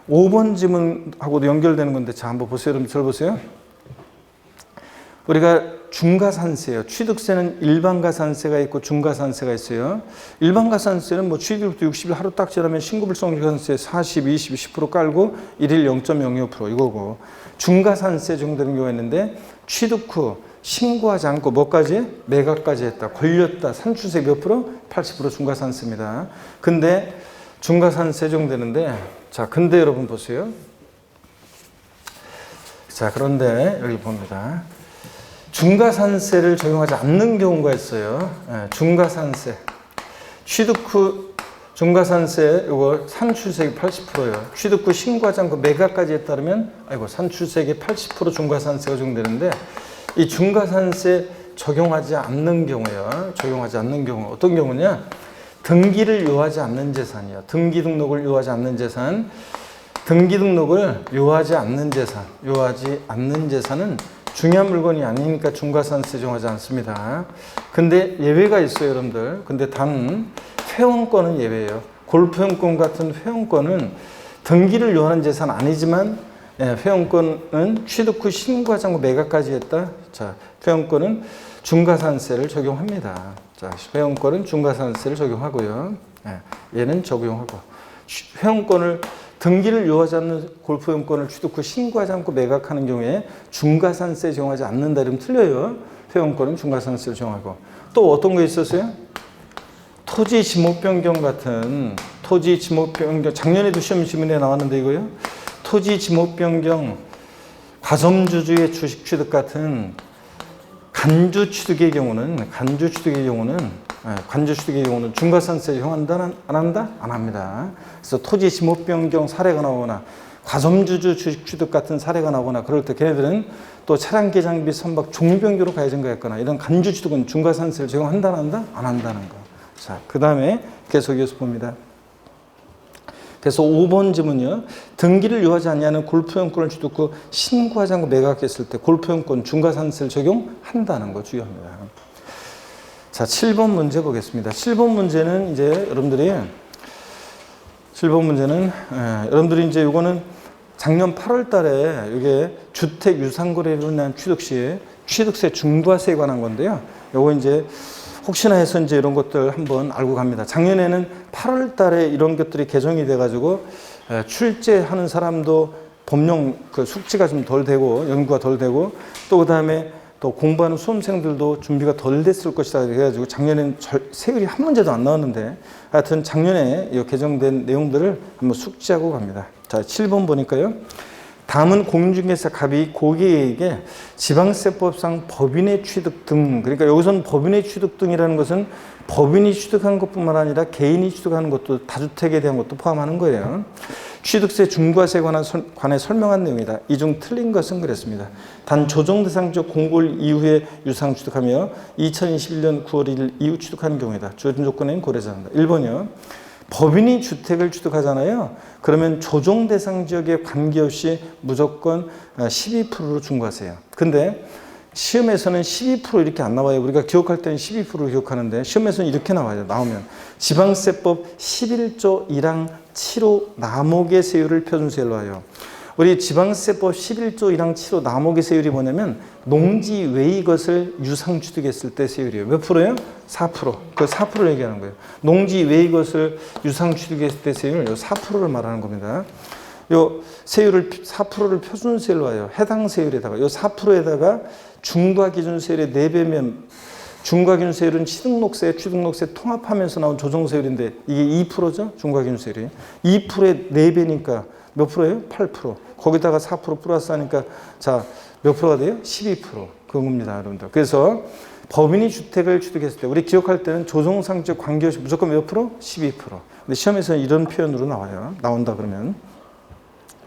5번 지문하고도 연결되는 건데 자 한번 보세요. 여러분 잘 보세요. 우리가 중과산세예요. 취득세는 일반가산세가 있고 중과산세가 있어요. 일반가산세는 뭐 취득일부터 60일 하루 딱 지나면 신고불성가산세 40, 20, 10% 깔고 1일 0.05% 이거고 중과산세 정도는 경우가 있는데 취득 후 신고하지 않고 뭐까지? 매각까지 했다. 걸렸다. 산출세 몇 프로? 80% 중과산세입니다. 근데 중과산세 적용되는데 자 근데 여러분 보세요. 자, 그런데 여기 봅니다. 중과산세를 적용하지 않는 경우가 있어요. 중과산세. 취득 후 중과산세, 이거 산출세액이 80%예요. 취득 후 신고하지 그 매각까지에 따르면, 산출세액이 80% 중과산세가 적용되는데, 이 중과산세 적용하지 않는 경우요. 적용하지 않는 경우. 어떤 경우냐? 등기를 요하지 않는 재산이요. 등기 등록을 요하지 않는 재산. 등기 등록을 요하지 않는 재산은 중요한 물건이 아니니까 중과산세 적용하지 않습니다. 근데 예외가 있어요, 여러분들. 근데 단 회원권은 예외예요. 골프회원권 같은 회원권은 등기를 요하는 재산 아니지만, 회원권은 취득 후 신고하지 않고 매각까지 했다. 자, 회원권은 중과산세를 적용합니다. 자, 회원권은 중과산세를 적용하고요. 얘는 적용하고. 회원권을 등기를 요하지 않는 골프회원권을 취득 후 신고하지 않고 매각하는 경우에 중과산세 적용하지 않는다. 이러면 틀려요. 회원권은 중과산세를 적용하고. 또 어떤 거 있었어요? 토지 지목 변경 같은, 토지 지목 변경, 작년에도 시험 지문에 나왔는데 이거요. 토지 지목 변경, 과점주주의 주식 취득 같은 간주 취득의 경우는 중과산세 적용한다? 안 한다? 안 합니다. 그래서 토지 지목 변경 사례가 나오거나 과점주주 주식 취득 같은 사례가 나오거나 그럴 때 걔네들은 또 차량 개장비 선박 종변경으로 가해증가했거나 이런 간주 취득은 중과산세를 적용한다? 안 한다? 안 한다는 거. 자, 그 다음에 계속 이어서 봅니다. 그래서 5번 질문이요. 등기를 요하지 않냐는 골프회원권을 취득 후 신고하지 않고 매각했을 때 골프회원권 중과산세를 적용한다는 거 주의합니다. 자, 7번 문제 보겠습니다. 7번 문제는 이제 여러분들이 이제 요거는 작년 8월 달에 이게 주택 유상거래로 인한 취득 시에 취득세 중과세에 관한 건데요. 요거 이제 혹시나 해서 이제 이런 것들 한번 알고 갑니다. 작년에는 8월 달에 이런 것들이 개정이 돼가지고 출제하는 사람도 법령 그 숙지가 좀 덜 되고 연구가 덜 되고 또 그 다음에 또 공부하는 수험생들도 준비가 덜 됐을 것이다 그래가지고 작년에는 세율이 한 문제도 안 나왔는데 하여튼 작년에 이 개정된 내용들을 한번 숙지하고 갑니다. 자, 7번 보니까요. 다음은 공인중개사 갑이 고객에게 지방세법상 법인의 취득 등, 그러니까 여기서는 법인의 취득 등이라는 것은 법인이 취득한 것뿐만 아니라 개인이 취득하는 것도 다주택에 대한 것도 포함하는 거예요. 취득세 중과세에 관해 설명한 내용이다. 이 중 틀린 것은 그랬습니다. 단 조정대상적 공고일 이후에 유상 취득하며 2021년 9월 1일 이후 취득하는 경우이다. 주어진 조건에는 고려하지 않는다. 1번이요. 법인이 주택을 취득하잖아요. 그러면 조정 대상 지역에 관계없이 무조건 12%로 중과세요. 근데 시험에서는 12% 이렇게 안 나와요. 우리가 기억할 때는 12%로 기억하는데 시험에서는 이렇게 나와요. 나오면 지방세법 11조 1항 7호 남목의 세율을 표준세율로 하여. 우리 지방세법 11조 1항 7호 남목의 세율이 뭐냐면 농지 외의 것을 유상 취득했을 때 세율이에요. 몇 프로예요? 4%. 그 4%를 얘기하는 거예요. 농지 외의 것을 유상 취득했을 때 세율 4%를 말하는 겁니다. 요 세율을 4%를 표준세율로 해요. 해당 세율에다가 요 4%에다가 중과기준세율의 4배면 중과기준세율은 취득록세, 취득록세 통합하면서 나온 조정세율인데 이게 2%죠? 중과기준세율이. 2%의 4배니까 몇 프로예요? 8%. 거기다가 4% 플러스 하니까 자, 몇 프로가 돼요? 12%. 그겁니다, 여러분들. 그래서 법인이 주택을 취득했을 때 우리 기억할 때는 조정상적 관계없이 무조건 몇 프로? 12%. 근데 시험에서는 이런 표현으로 나와요. 나온다 그러면.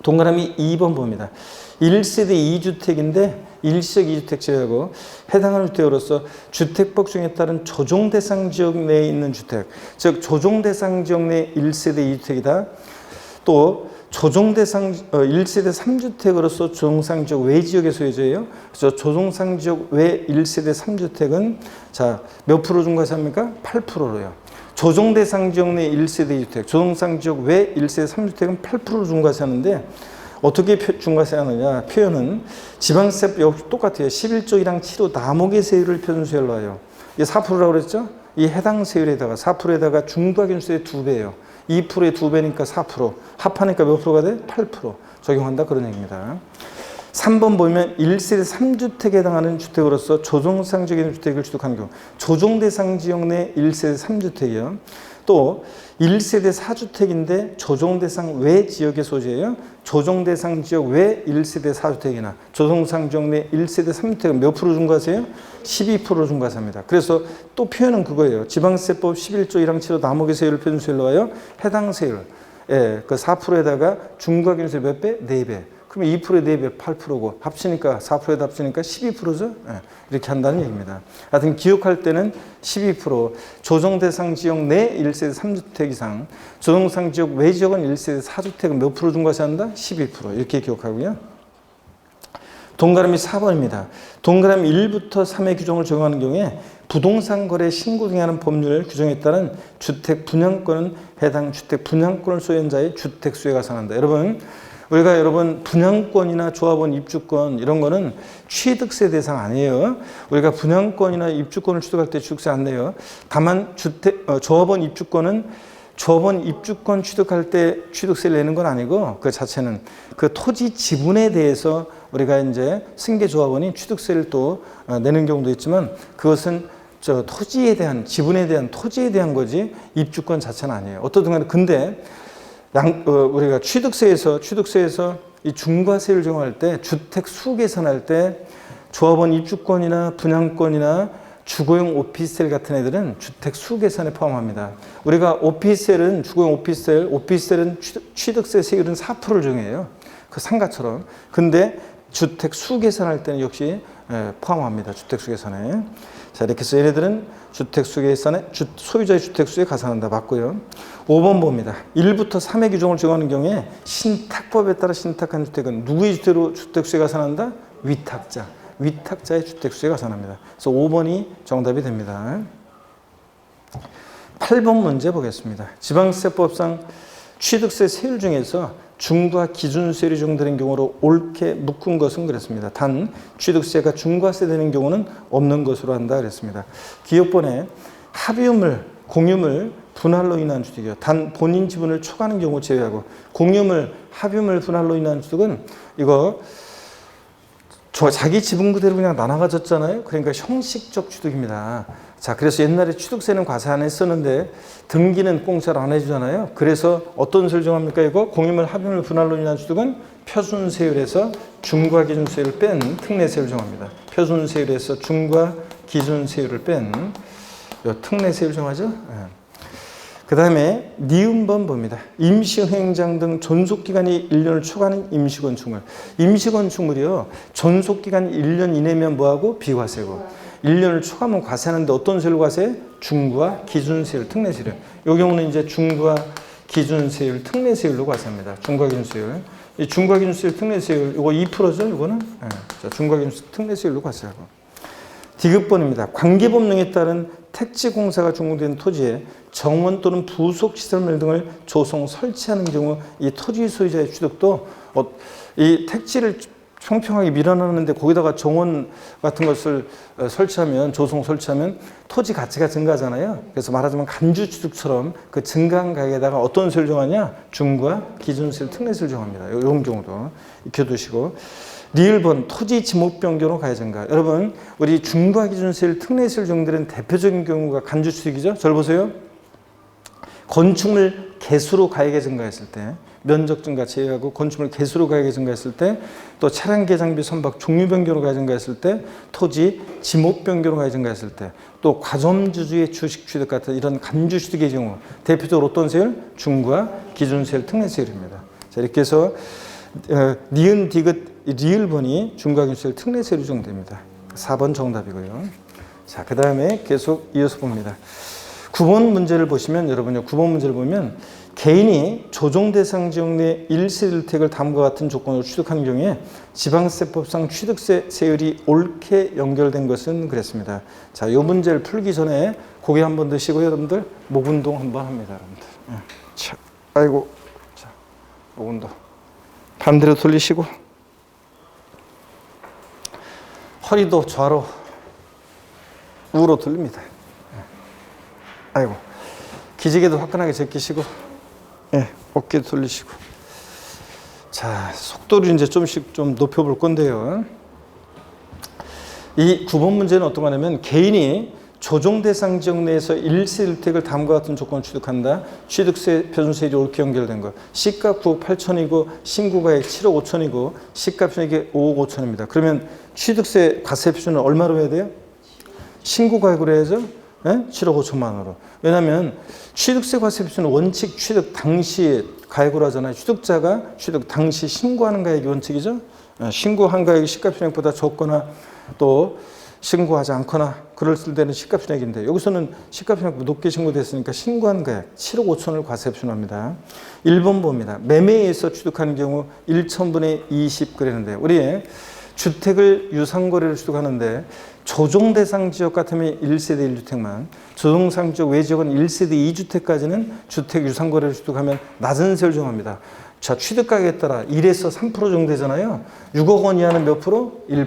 동그라미 2번 봅니다. 1세대 2주택인데 일시적 2주택 제외하고 해당하는 주택으로서 주택법 중에 따른 조정대상 지역 내에 있는 주택, 즉 조정대상 지역 내 1세대 2주택이다. 또 조정대상 1세대 3주택으로서 조정상 지역 외 지역의 소유주예요. 그래서 조정상 지역 외 1세대 3주택은 자, 몇 프로 중과세합니까? 8%로요. 조정대상 지역 내 1세대 2주택, 조정상 지역 외 1세대 3주택은 8% 중과세하는데 어떻게 중과세하느냐? 표현은 지방세 역시 똑같아요. 11조 1항 7호 남목의 세율을 표준세율로 해요. 이게 4%라고 그랬죠? 이 해당 세율에다가 4%에다가 중과기준세의 2배예요. 2%의 2배니까 4%. 합하니까 몇 프로가 돼? 8% 적용한다 그런 얘기입니다. 3번 보면 1세대 3주택에 해당하는 주택으로서 조정상적인 주택을 취득하는 경우 조정대상 지역 내 1세대 3주택이요. 또 1세대 4주택인데 조정대상 외 지역의 소재예요. 조정대상 지역 외 1세대 4주택이나 조정대상 지역 내 1세대 3주택은 몇 프로 중과세요? 12% 중과세입니다. 그래서 또 표현은 그거예요. 지방세법 11조 1항 7호 남목의 표준세율로 와요. 해당 세율. 예, 그 4%에다가 중과기준세 몇 배? 4배. 그러면 2%에 4배 8%고 합치니까 4%에다 합치니까 12%죠. 예, 이렇게 한다는 얘기입니다. 하여튼 기억할 때는 12% 조정대상 지역 내 1세대 3주택 이상 조정대상 지역 외 지역은 1세대 4주택은 몇 프로 중과세한다? 12% 이렇게 기억하고요. 동그라미 4번입니다. 동그라미 1부터 3의 규정을 적용하는 경우에 부동산 거래 신고 등에 하는 법률을 규정에 따른 주택 분양권은 해당 주택 분양권을 소유한 자의 주택 수에 가산한다. 여러분 분양권이나 조합원 입주권 이런 거는 취득세 대상 아니에요. 우리가 분양권이나 입주권을 취득할 때 취득세 안 내요. 다만 조합원 입주권은 조합원 입주권 취득할 때 취득세를 내는 건 아니고 그 자체는 그 토지 지분에 대해서 우리가 이제 승계조합원이 취득세를 또 내는 경우도 있지만 그것은 저 토지에 대한 지분에 대한 토지에 대한 거지 입주권 자체는 아니에요. 어떻든 간에 근데 우리가 취득세에서 이 중과세율 정할 때 주택 수 계산할 때 조합원 입주권이나 분양권이나 주거용 오피스텔 같은 애들은 주택 수 계산에 포함합니다. 우리가 오피스텔은 주거용 오피스텔은 취득세 세율은 4%를 정해요. 그 상가처럼. 근데 주택 수 계산할 때는 역시 포함합니다. 주택 수 계산에. 자, 이렇게 해서 얘네들은 주택 수 계산에 소유자의 주택 수에 가산한다. 맞고요. 5번 봅니다. 1부터 3의 규정을 적용하는 경우에 신탁법에 따라 신탁한 주택은 누구의 주택으로 주택 수에 가산한다? 위탁자의 주택 수에 가산합니다. 그래서 5번이 정답이 됩니다. 8번 문제 보겠습니다. 지방세법상 취득세 세율 중에서 중과 기준세율이 적용되는 경우로 옳게 묶은 것은 그랬습니다. 단 취득세가 중과세 되는 경우는 없는 것으로 한다 그랬습니다. 기업본에 합유물, 공유물, 분할로 인한 취득이요. 단 본인 지분을 초과하는 경우 제외하고 공유물, 합유물, 분할로 인한 취득은 이거 자기 지분 그대로 그냥 나눠 가졌잖아요. 그러니까 형식적 취득입니다. 자, 그래서 옛날에 취득세는 과세 안 했었는데 등기는 공짜로 안 해주잖아요. 그래서 어떤 세율 정합니까? 이거 공유물, 합유물, 분할로 인한 취득은 표준세율에서 중과 기준세율을 뺀 특례세율 정합니다. 표준세율에서 중과 기준세율을 뺀 특례세율 정하죠. 네. 그 다음에 니은번 봅니다. 임시행장 등 존속기간이 1년을 초과하는 임시건축물. 임시건축물이요. 존속기간이 1년 이내면 뭐하고? 비과세고. 1년을 초과하면 과세하는데 어떤 세율로 과세? 중과 기준세율, 특례세율. 이 경우는 이제 중과 기준세율, 특례세율로 과세합니다. 중과 기준세율. 이 중과 기준세율, 특례세율, 이거 2%죠, 이거는? 네. 자, 중과 기준세율, 특례세율로 과세하고. 디귿번입니다. 관계법령에 따른 택지공사가 준공된 토지에 정원 또는 부속시설물 등을 조성, 설치하는 경우 이 토지 소유자의 취득도 이 택지를 평평하게 밀어넣는데 거기다가 정원 같은 것을 조성 설치하면 토지 가치가 증가하잖아요. 그래서 말하자면 간주취득처럼 그 증가한 가격에다가 어떤 세율 정하냐? 중과 기준세율, 특례세율 정합니다. 이런 경우도 익혀두시고. 리을번 토지 지목 변경으로 가해 증가. 여러분 우리 중과 기준세율, 특례세율 정들은 대표적인 경우가 간주취득이죠. 절 보세요. 건축물 개수로 가액이 증가했을 때, 면적 증가 제외하고 건축물 개수로 가액이 증가했을 때, 또 차량 개장비 선박 종류 변경으로 가액이 증가했을 때, 토지 지목 변경으로 가액이 증가했을 때, 또 과점주주의 주식 취득 같은 이런 간주 취득의 경우 대표적으로 어떤 세율? 중과 기준세율, 특례세율입니다. 자, 이렇게 해서 니은, 디귿, 리을번이 중과 기준세율, 특례세율이 정됩니다. 4번 정답이고요. 자, 그 다음에 계속 이어서 봅니다. 9번 문제를 보시면 여러분요, 9번 문제를 보면 개인이 조정대상 지역 내 1세대 1택을 다음과 같은 조건으로 취득하는 경우에 지방세법상 취득세 세율이 옳게 연결된 것은 그랬습니다. 자, 이 문제를 풀기 전에 고개 한번 드시고 여러분들 목 운동 한번 합니다. 여러분들. 자, 아이고, 자, 목 운동 반대로 돌리시고 허리도 좌로 우로 돌립니다. 아이고, 기지개도 화끈하게 제끼시고, 예, 어깨 돌리시고. 자, 속도를 이제 좀씩 좀 높여볼 건데요. 이 9번 문제는 어떤 거냐면 개인이 조정 대상 지역 내에서 1세 1택을 다음과 같은 조건을 취득한다. 취득세 표준세율이 옳게 연결된 거. 시가 9억 8천이고 신고가액 7억 5천이고 시가 표준액이 5억 5천입니다. 그러면 취득세 과세 표준은 얼마로 해야 돼요? 신고가액으로 해야죠. 네? 7억 5천만 원으로. 왜냐하면 취득세 과세 표준은 원칙 취득 당시 가액으로 하잖아요. 취득자가 취득 당시 신고하는 가액이 원칙이죠. 신고한 가액이 시가표준액보다 적거나 또 신고하지 않거나 그럴 때는 시가표준액인데 여기서는 시가표준액보다 높게 신고됐으니까 신고한 가액 7억 5천을 과세 표준합니다. 1번 봅니다. 매매에서 취득하는 경우 1천분의 20 그랬는데 우리 주택을 유상거래로 취득하는데 조정 대상 지역 같으면 1세대 1주택만, 조정 대상 지역 외 지역은 1세대 2주택까지는 주택 유상거래로 취득하면 낮은 세율 정합니다. 자, 취득가격에 따라 1에서 3% 정도 되잖아요. 6억 원 이하는 몇 프로? 1%.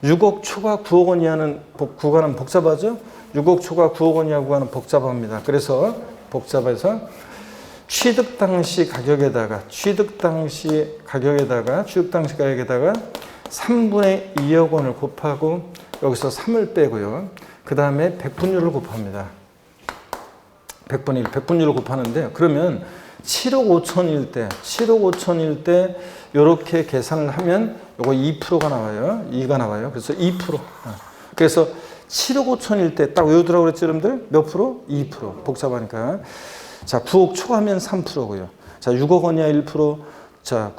6억 초과 9억 원 이하는 구간은 복잡하죠? 6억 초과 9억 원 이하 구간은 복잡합니다. 그래서 복잡해서 취득 당시 가격에다가 3분의 2억 원을 곱하고 여기서 3을 빼고요. 그 다음에 백분율을 곱합니다. 100분율을 곱하는데요. 그러면 7억 5천일 때 이렇게 계산을 하면 요거 2%가 나와요. 2가 나와요. 그래서 2%. 그래서 7억 5천일 때 딱 외우더라고 그랬죠, 여러분들? 몇 프로? 2%. 복잡하니까. 자, 9억 초하면 3%고요. 자, 6억 원이야 1%. 자,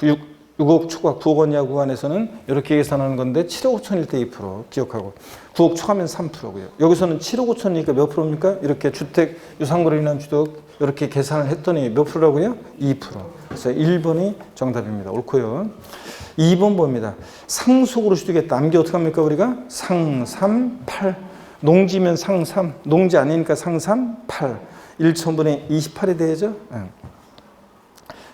6억 초과 9억 원 이하 구간에서는 이렇게 계산하는 건데 7억 5천일 때 2% 기억하고 9억 초하면 3%고요. 여기서는 7억 5천이니까 몇 프로입니까? 이렇게 주택 유상거래로 인한 취득 이렇게 계산을 했더니 몇 프로라고요? 2%. 그래서 1번이 정답입니다. 옳고요. 2번 봅니다. 상속으로 취득했다. 암기 어떻게 합니까 우리가? 상, 3, 8. 농지면 상, 3. 농지 아니니까 상, 3, 8. 1천분의 28이 되죠?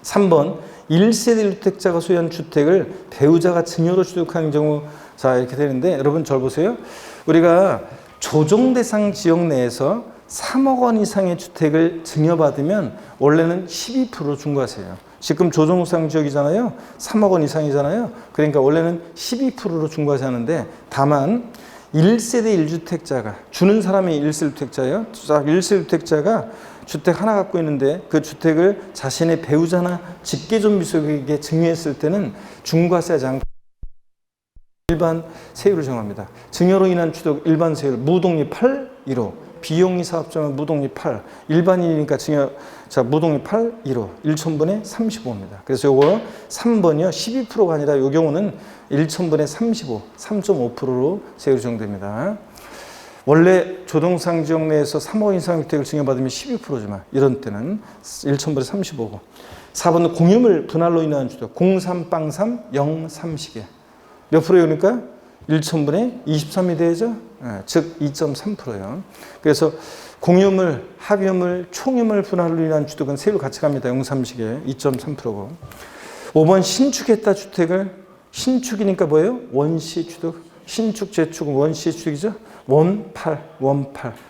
3번 1세대 1주택자가 소유한 주택을 배우자가 증여로 취득하는 경우 자 이렇게 되는데 여러분 잘 보세요. 우리가 조정 대상 지역 내에서 3억 원 이상의 주택을 증여받으면 원래는 12% 중과세예요. 지금 조정 대상 지역이잖아요. 3억 원 이상이잖아요. 그러니까 원래는 12%로 중과세 하는데 다만 1세대 1주택자가 주는 사람이 1세대 1주택자예요. 1세대 1주택자가 주택 하나 갖고 있는데 그 주택을 자신의 배우자나 직계존비속에게 증여했을 때는 중과세하지 않고 일반 세율을 정합니다. 증여로 인한 취득 일반 세율 무독립 8, 1호 비용이 사업자면 무독립 8 일반인이니까 증여 자 무독립 8, 1호 1천분의 35입니다. 그래서 요거 3번이요 12%가 아니라 요 경우는 1천분의 35 3.5%로 세율이 정됩니다. 원래 조정상 지역 내에서 3억 이상 주택을 증여받으면 12%지만 이런 때는 1천분의 35고 4번은 공유물 분할로 인한 주택 03빵3 03시계 몇 프로입니까? 1천분의 23이 되죠? 즉 2.3%예요. 그래서 공유물, 합유물, 총유물 분할로 인한 주택은 세율 같이 갑니다. 03시계 2.3%고 5번 신축했다 주택을 신축이니까 뭐예요? 원시 취득 신축 재축은 원시 취득이죠? 원팔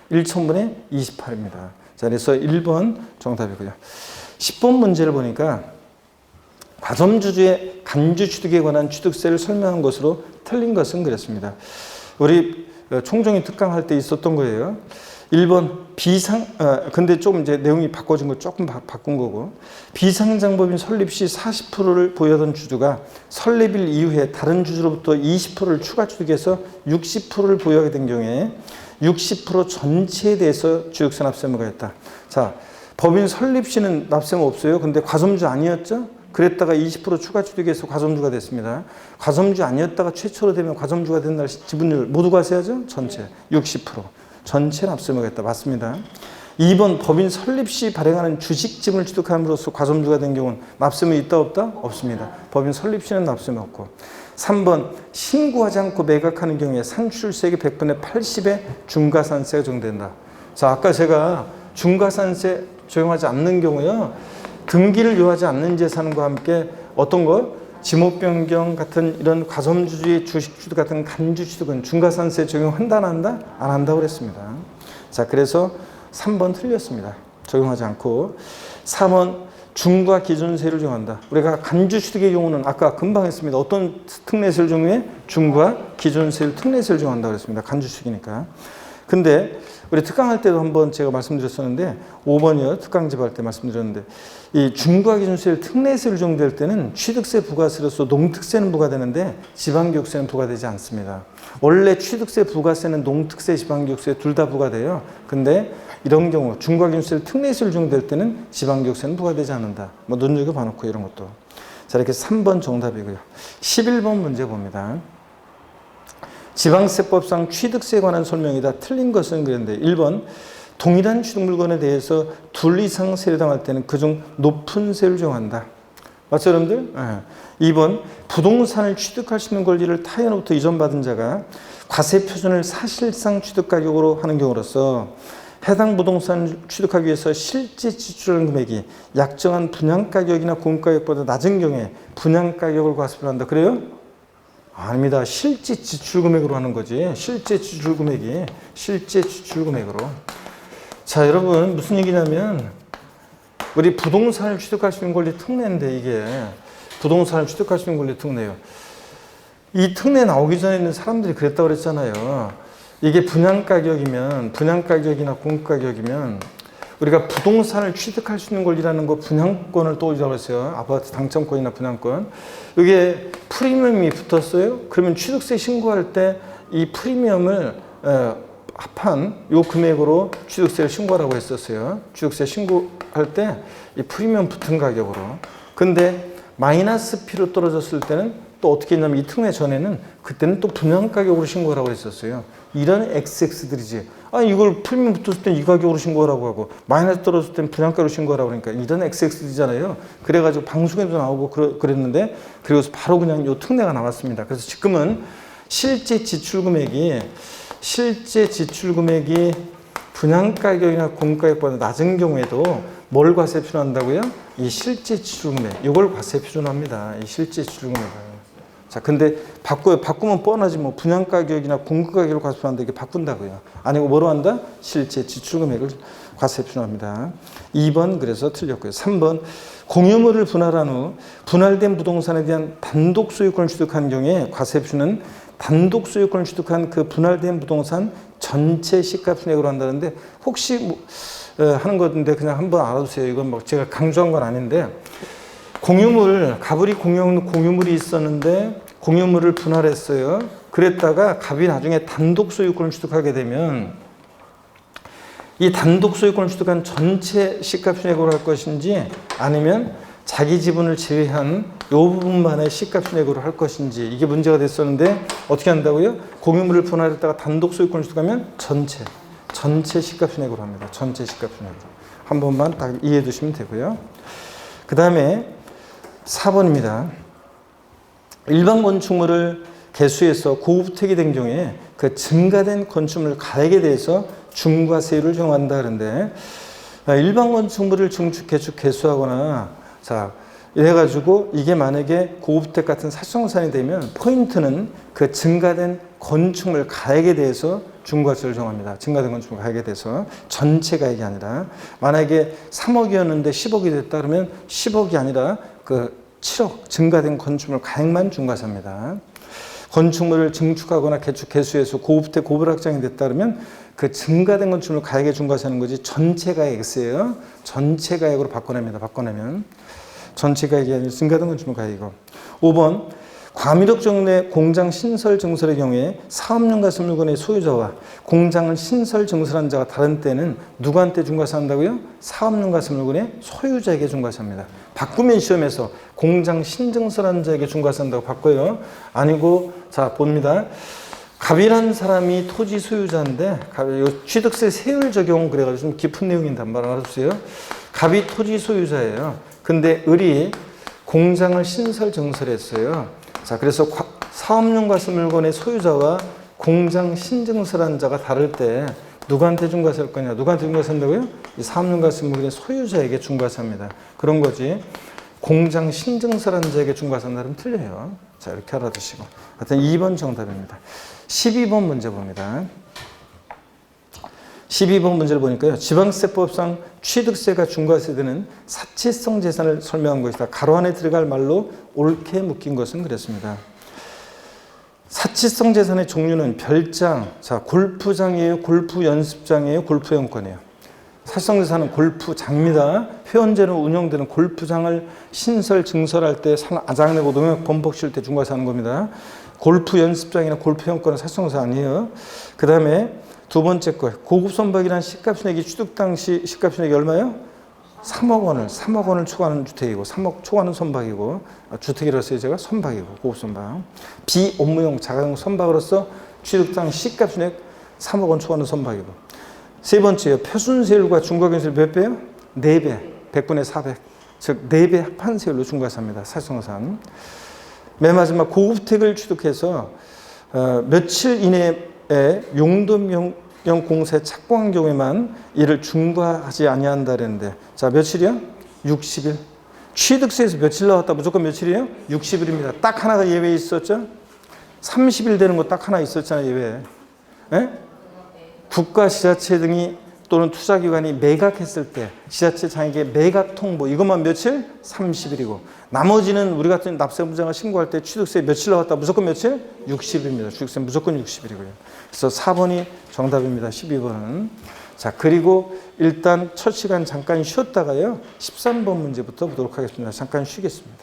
1천분의 28입니다. 자, 그래서 1번 정답이고요. 10번 문제를 보니까 과점주주의 간주 취득에 관한 취득세를 설명한 것으로 틀린 것은 그랬습니다. 우리 총정리 특강할 때 있었던 거예요. 1번 근데 좀 이제 내용이 바꿔진 거 조금 바꾼 거고 비상장법인 설립 시 40%를 보유하던 주주가 설립일 이후에 다른 주주로부터 20%를 추가 취득해서 60%를 보유하게 된 경우에 60% 전체에 대해서 주식세 납세 의무가 있다. 자, 법인 설립 시는 납세 의무 없어요. 근데 과점주 아니었죠? 그랬다가 20% 추가 취득해서 과점주가 됐습니다. 과점주 아니었다가 최초로 되면 과점주가 된 날 지분율 모두 과세하죠? 전체 60%. 전체 납세 의무가 있다. 맞습니다. 2번 법인 설립 시 발행하는 주식 지분을 취득함으로써 과점주가 된 경우는 납세 의무 있다 없다? 없습니다. 법인 설립 시는 납세 의무 없고 3번 신고하지 않고 매각하는 경우에 상출세액의 100분의 80의 중과산세가 적용된다. 자, 아까 제가 중과산세 적용하지 않는 경우요. 등기를 요하지 않는 재산과 함께 어떤 거? 지목 변경 같은 이런 과점주주의 주식 취득 같은 간주 취득은 중과산세 적용한다 안 한다? 안 한다고 그랬습니다. 자, 그래서 3번 틀렸습니다. 적용하지 않고 3번 중과 기준세율을 적용한다. 우리가 간주 취득의 경우는 아까 금방 했습니다. 어떤 특례세율 적용해? 중과 기준세율 특례세율을 적용한다고 그랬습니다. 간주 취득이니까. 근데 우리 특강할 때도 한번 제가 말씀드렸었는데 5번이요. 특강집 할 때 말씀드렸는데 이 중과기준세율 특례세율 적용될 때는 취득세 부가세로서 농특세는 부과되는데 지방교육세는 부과되지 않습니다. 원래 취득세 부가세는 농특세 지방교육세 둘 다 부과돼요. 근데 이런 경우 중과기준세율 특례세율 적용될 때는 지방교육세는 부과되지 않는다. 뭐 눈여겨봐놓고 이런 것도. 자, 이렇게 3번 정답이고요. 11번 문제 봅니다. 지방세법상 취득세에 관한 설명이 다 틀린 것은 그런데 1번 동일한 취득물건에 대해서 둘 이상 세를 당할 때는 그중 높은 세를 정한다. 맞죠 여러분들? 2번 부동산을 취득할 수 있는 권리를 타인으로부터 이전받은 자가 과세 표준을 사실상 취득가격으로 하는 경우로서 해당 부동산을 취득하기 위해서 실제 지출하는 금액이 약정한 분양가격이나 공급가격보다 낮은 경우에 분양가격을 과세를 한다. 그래요? 아닙니다. 실제 지출 금액으로 하는 거지. 실제 지출 금액이 실제 지출 금액으로. 자, 여러분 무슨 얘기냐면 우리 부동산을 취득할 수 있는 권리 특례인데 이게 부동산을 취득할 수 있는 권리 특례예요. 이 특례 나오기 전에는 사람들이 그랬다고 그랬잖아요. 이게 분양가격이면 분양가격이나 공급가격이면 우리가 부동산을 취득할 수 있는 권리라는 거 분양권을 떠올리라고 했어요. 아파트 당첨권이나 분양권. 이게 프리미엄이 붙었어요. 그러면 취득세 신고할 때 이 프리미엄을 합한 요 금액으로 취득세를 신고하라고 했었어요. 취득세 신고할 때 이 프리미엄 붙은 가격으로. 근데 마이너스 P로 떨어졌을 때는 또 어떻게 했냐면 이 특례 전에는 그때는 또 분양가격으로 신고하라고 했었어요. 이런 XX들이지. 아니 이걸 프리미엄 붙었을 땐 이 가격으로 신고하라고 하고 마이너스 떨어졌을 땐 분양가로 신고하라고 그러니까 이런 XX들이잖아요. 그래가지고 방송에도 나오고 그랬는데 그리고서 바로 그냥 요 특례가 나왔습니다. 그래서 지금은 실제 지출 금액이 분양가격이나 공급가격보다 낮은 경우에도 뭘 과세 표준한다고요? 이 실제 지출 금액. 이걸 과세 표준합니다. 이 실제 지출 금액을. 자, 근데 바꾸면 뻔하지 뭐 분양가격이나 공급가격을 과세 표준한다 이게 바꾼다고요. 아니고 뭐로 한다? 실제 지출 금액을 과세 표준합니다. 2번 그래서 틀렸고요. 3번 공유물을 분할한 후 분할된 부동산에 대한 단독 소유권을 취득한 경우에 과세 표준은 단독 소유권을 취득한 그 분할된 부동산 전체 시가총액으로 한다는데 혹시 뭐 하는 건데 그냥 한번 알아두세요. 이건 뭐 제가 강조한 건 아닌데 갑을이 공유물이 있었는데 공유물을 분할했어요. 그랬다가 갑이 나중에 단독 소유권을 취득하게 되면 이 단독 소유권을 취득한 전체 시가총액으로 할 것인지 아니면 자기 지분을 제외한 이 부분만의 시가총액으로 할 것인지 이게 문제가 됐었는데 어떻게 한다고요? 공유물을 분할했다가 단독 소유권을 취득하면 전체 시가총액으로 합니다. 전체 시가총액으로. 한 번만 딱 이해해 두시면 되고요. 그 다음에 4번입니다. 일반 건축물을 개수해서 고급택이 된 경우에 그 증가된 건축물 가액에 대해서 중과세율을 정한다 그러는데 일반 건축물을 증축, 개수하거나 자 이래가지고 이게 만약에 고급택 같은 사실성산이 되면 포인트는 그 증가된 건축물 가액에 대해서 중과세를 정합니다. 증가된 건축물 가액에 대해서 전체 가액이 아니라 만약에 3억이었는데 10억이 됐다 그러면 10억이 아니라 그 7억 증가된 건축물 가액만 중과세입니다. 건축물을 증축하거나 개수해서 고급택 고급 확장이 됐다 그러면 그 증가된 건축물 가액에 중과세하는 거지 전체 가액 X예요. 전체 가액으로 바꿔냅니다. 바꿔내면 전체 가액이 아니라 증가된 건축물 가액이고 5번 과밀역 정례 공장 신설 증설의 경우에 사업용가스 물건의 소유자와 공장을 신설 증설한 자가 다른 때는 누구한테 중과세한다고요? 사업용가스 물건의 소유자에게 중과세합니다. 바꾸면 시험에서 공장 신증설한 자에게 중과세한다고 바꿔요. 아니고 자 봅니다. 갑이라는 사람이 토지 소유자인데 취득세 세율 적용 그래가지고 좀 깊은 내용인데 한번 알아주세요. 갑이 토지 소유자예요. 근데 을이 공장을 신설 증설했어요. 자, 그래서 사업용 과세 물건의 소유자와 공장 신증설한 자가 다를 때 누구한테 중과세할 거냐? 누구한테 중과세한다고요? 이 사업용 과세 물건의 소유자에게 중과세합니다. 그런 거지. 공장 신증설한 자에게 중과세한다면 틀려요. 자, 이렇게 알아두시고. 하여튼 2번 정답입니다. 12번 문제 봅니다. 12번 문제를 보니까요. 지방세법상 취득세가 중과세되는 사치성 재산을 설명한 것이다. 가로 안에 들어갈 말로 옳게 묶인 것은 그랬습니다. 사치성 재산의 종류는 별장, 자, 골프장이에요, 골프 연습장이에요, 골프 회원권이에요. 사치성 재산은 골프장입니다. 회원제로 운영되는 골프장을 신설, 증설할 때 아장내고 농약 범벅 실 때 중과세 하는 겁니다. 골프 연습장이나 골프 회원권은 사치성 재산 아니에요. 그 다음에 두 번째 거, 고급 선박이란 시가순액이 취득 당시 시가순액이 얼마예요? 3억 원을 초과하는 주택이고, 3억 초과하는 선박이고, 주택이라고 했어요, 제가. 선박이고, 고급 선박. 비업무용 자가용 선박으로서 취득 당시 시가순액 3억 원 초과하는 선박이고. 세 번째요, 표순세율과 중과견세율 몇 배요? 4배, 100분의 400. 즉, 4배 합한세율로 중과세합니다, 사실상산. 맨 마지막, 고급택을 취득해서 며칠 이내에 용도명 공세 착공한 경우에만 이를 중과하지 아니한다는데, 자, 며칠이요? 60일. 취득세에서 며칠 나왔다? 무조건 며칠이에요? 60일입니다. 딱 하나가 예외 있었죠? 30일 되는 거 딱 하나 있었잖아요, 예외. 예? 국가, 지자체 등이 또는 투자기관이 매각했을 때 지자체 장에게 매각 통보, 이것만 며칠? 30일이고, 나머지는 우리 같은 납세무자가 신고할 때 취득세 며칠 나왔다? 무조건 며칠? 60일입니다. 취득세 무조건 60일이고요. 그래서 4번이 정답입니다. 12번은. 자, 그리고 일단 첫 시간 잠깐 쉬었다가요, 13번 문제부터 보도록 하겠습니다. 잠깐 쉬겠습니다.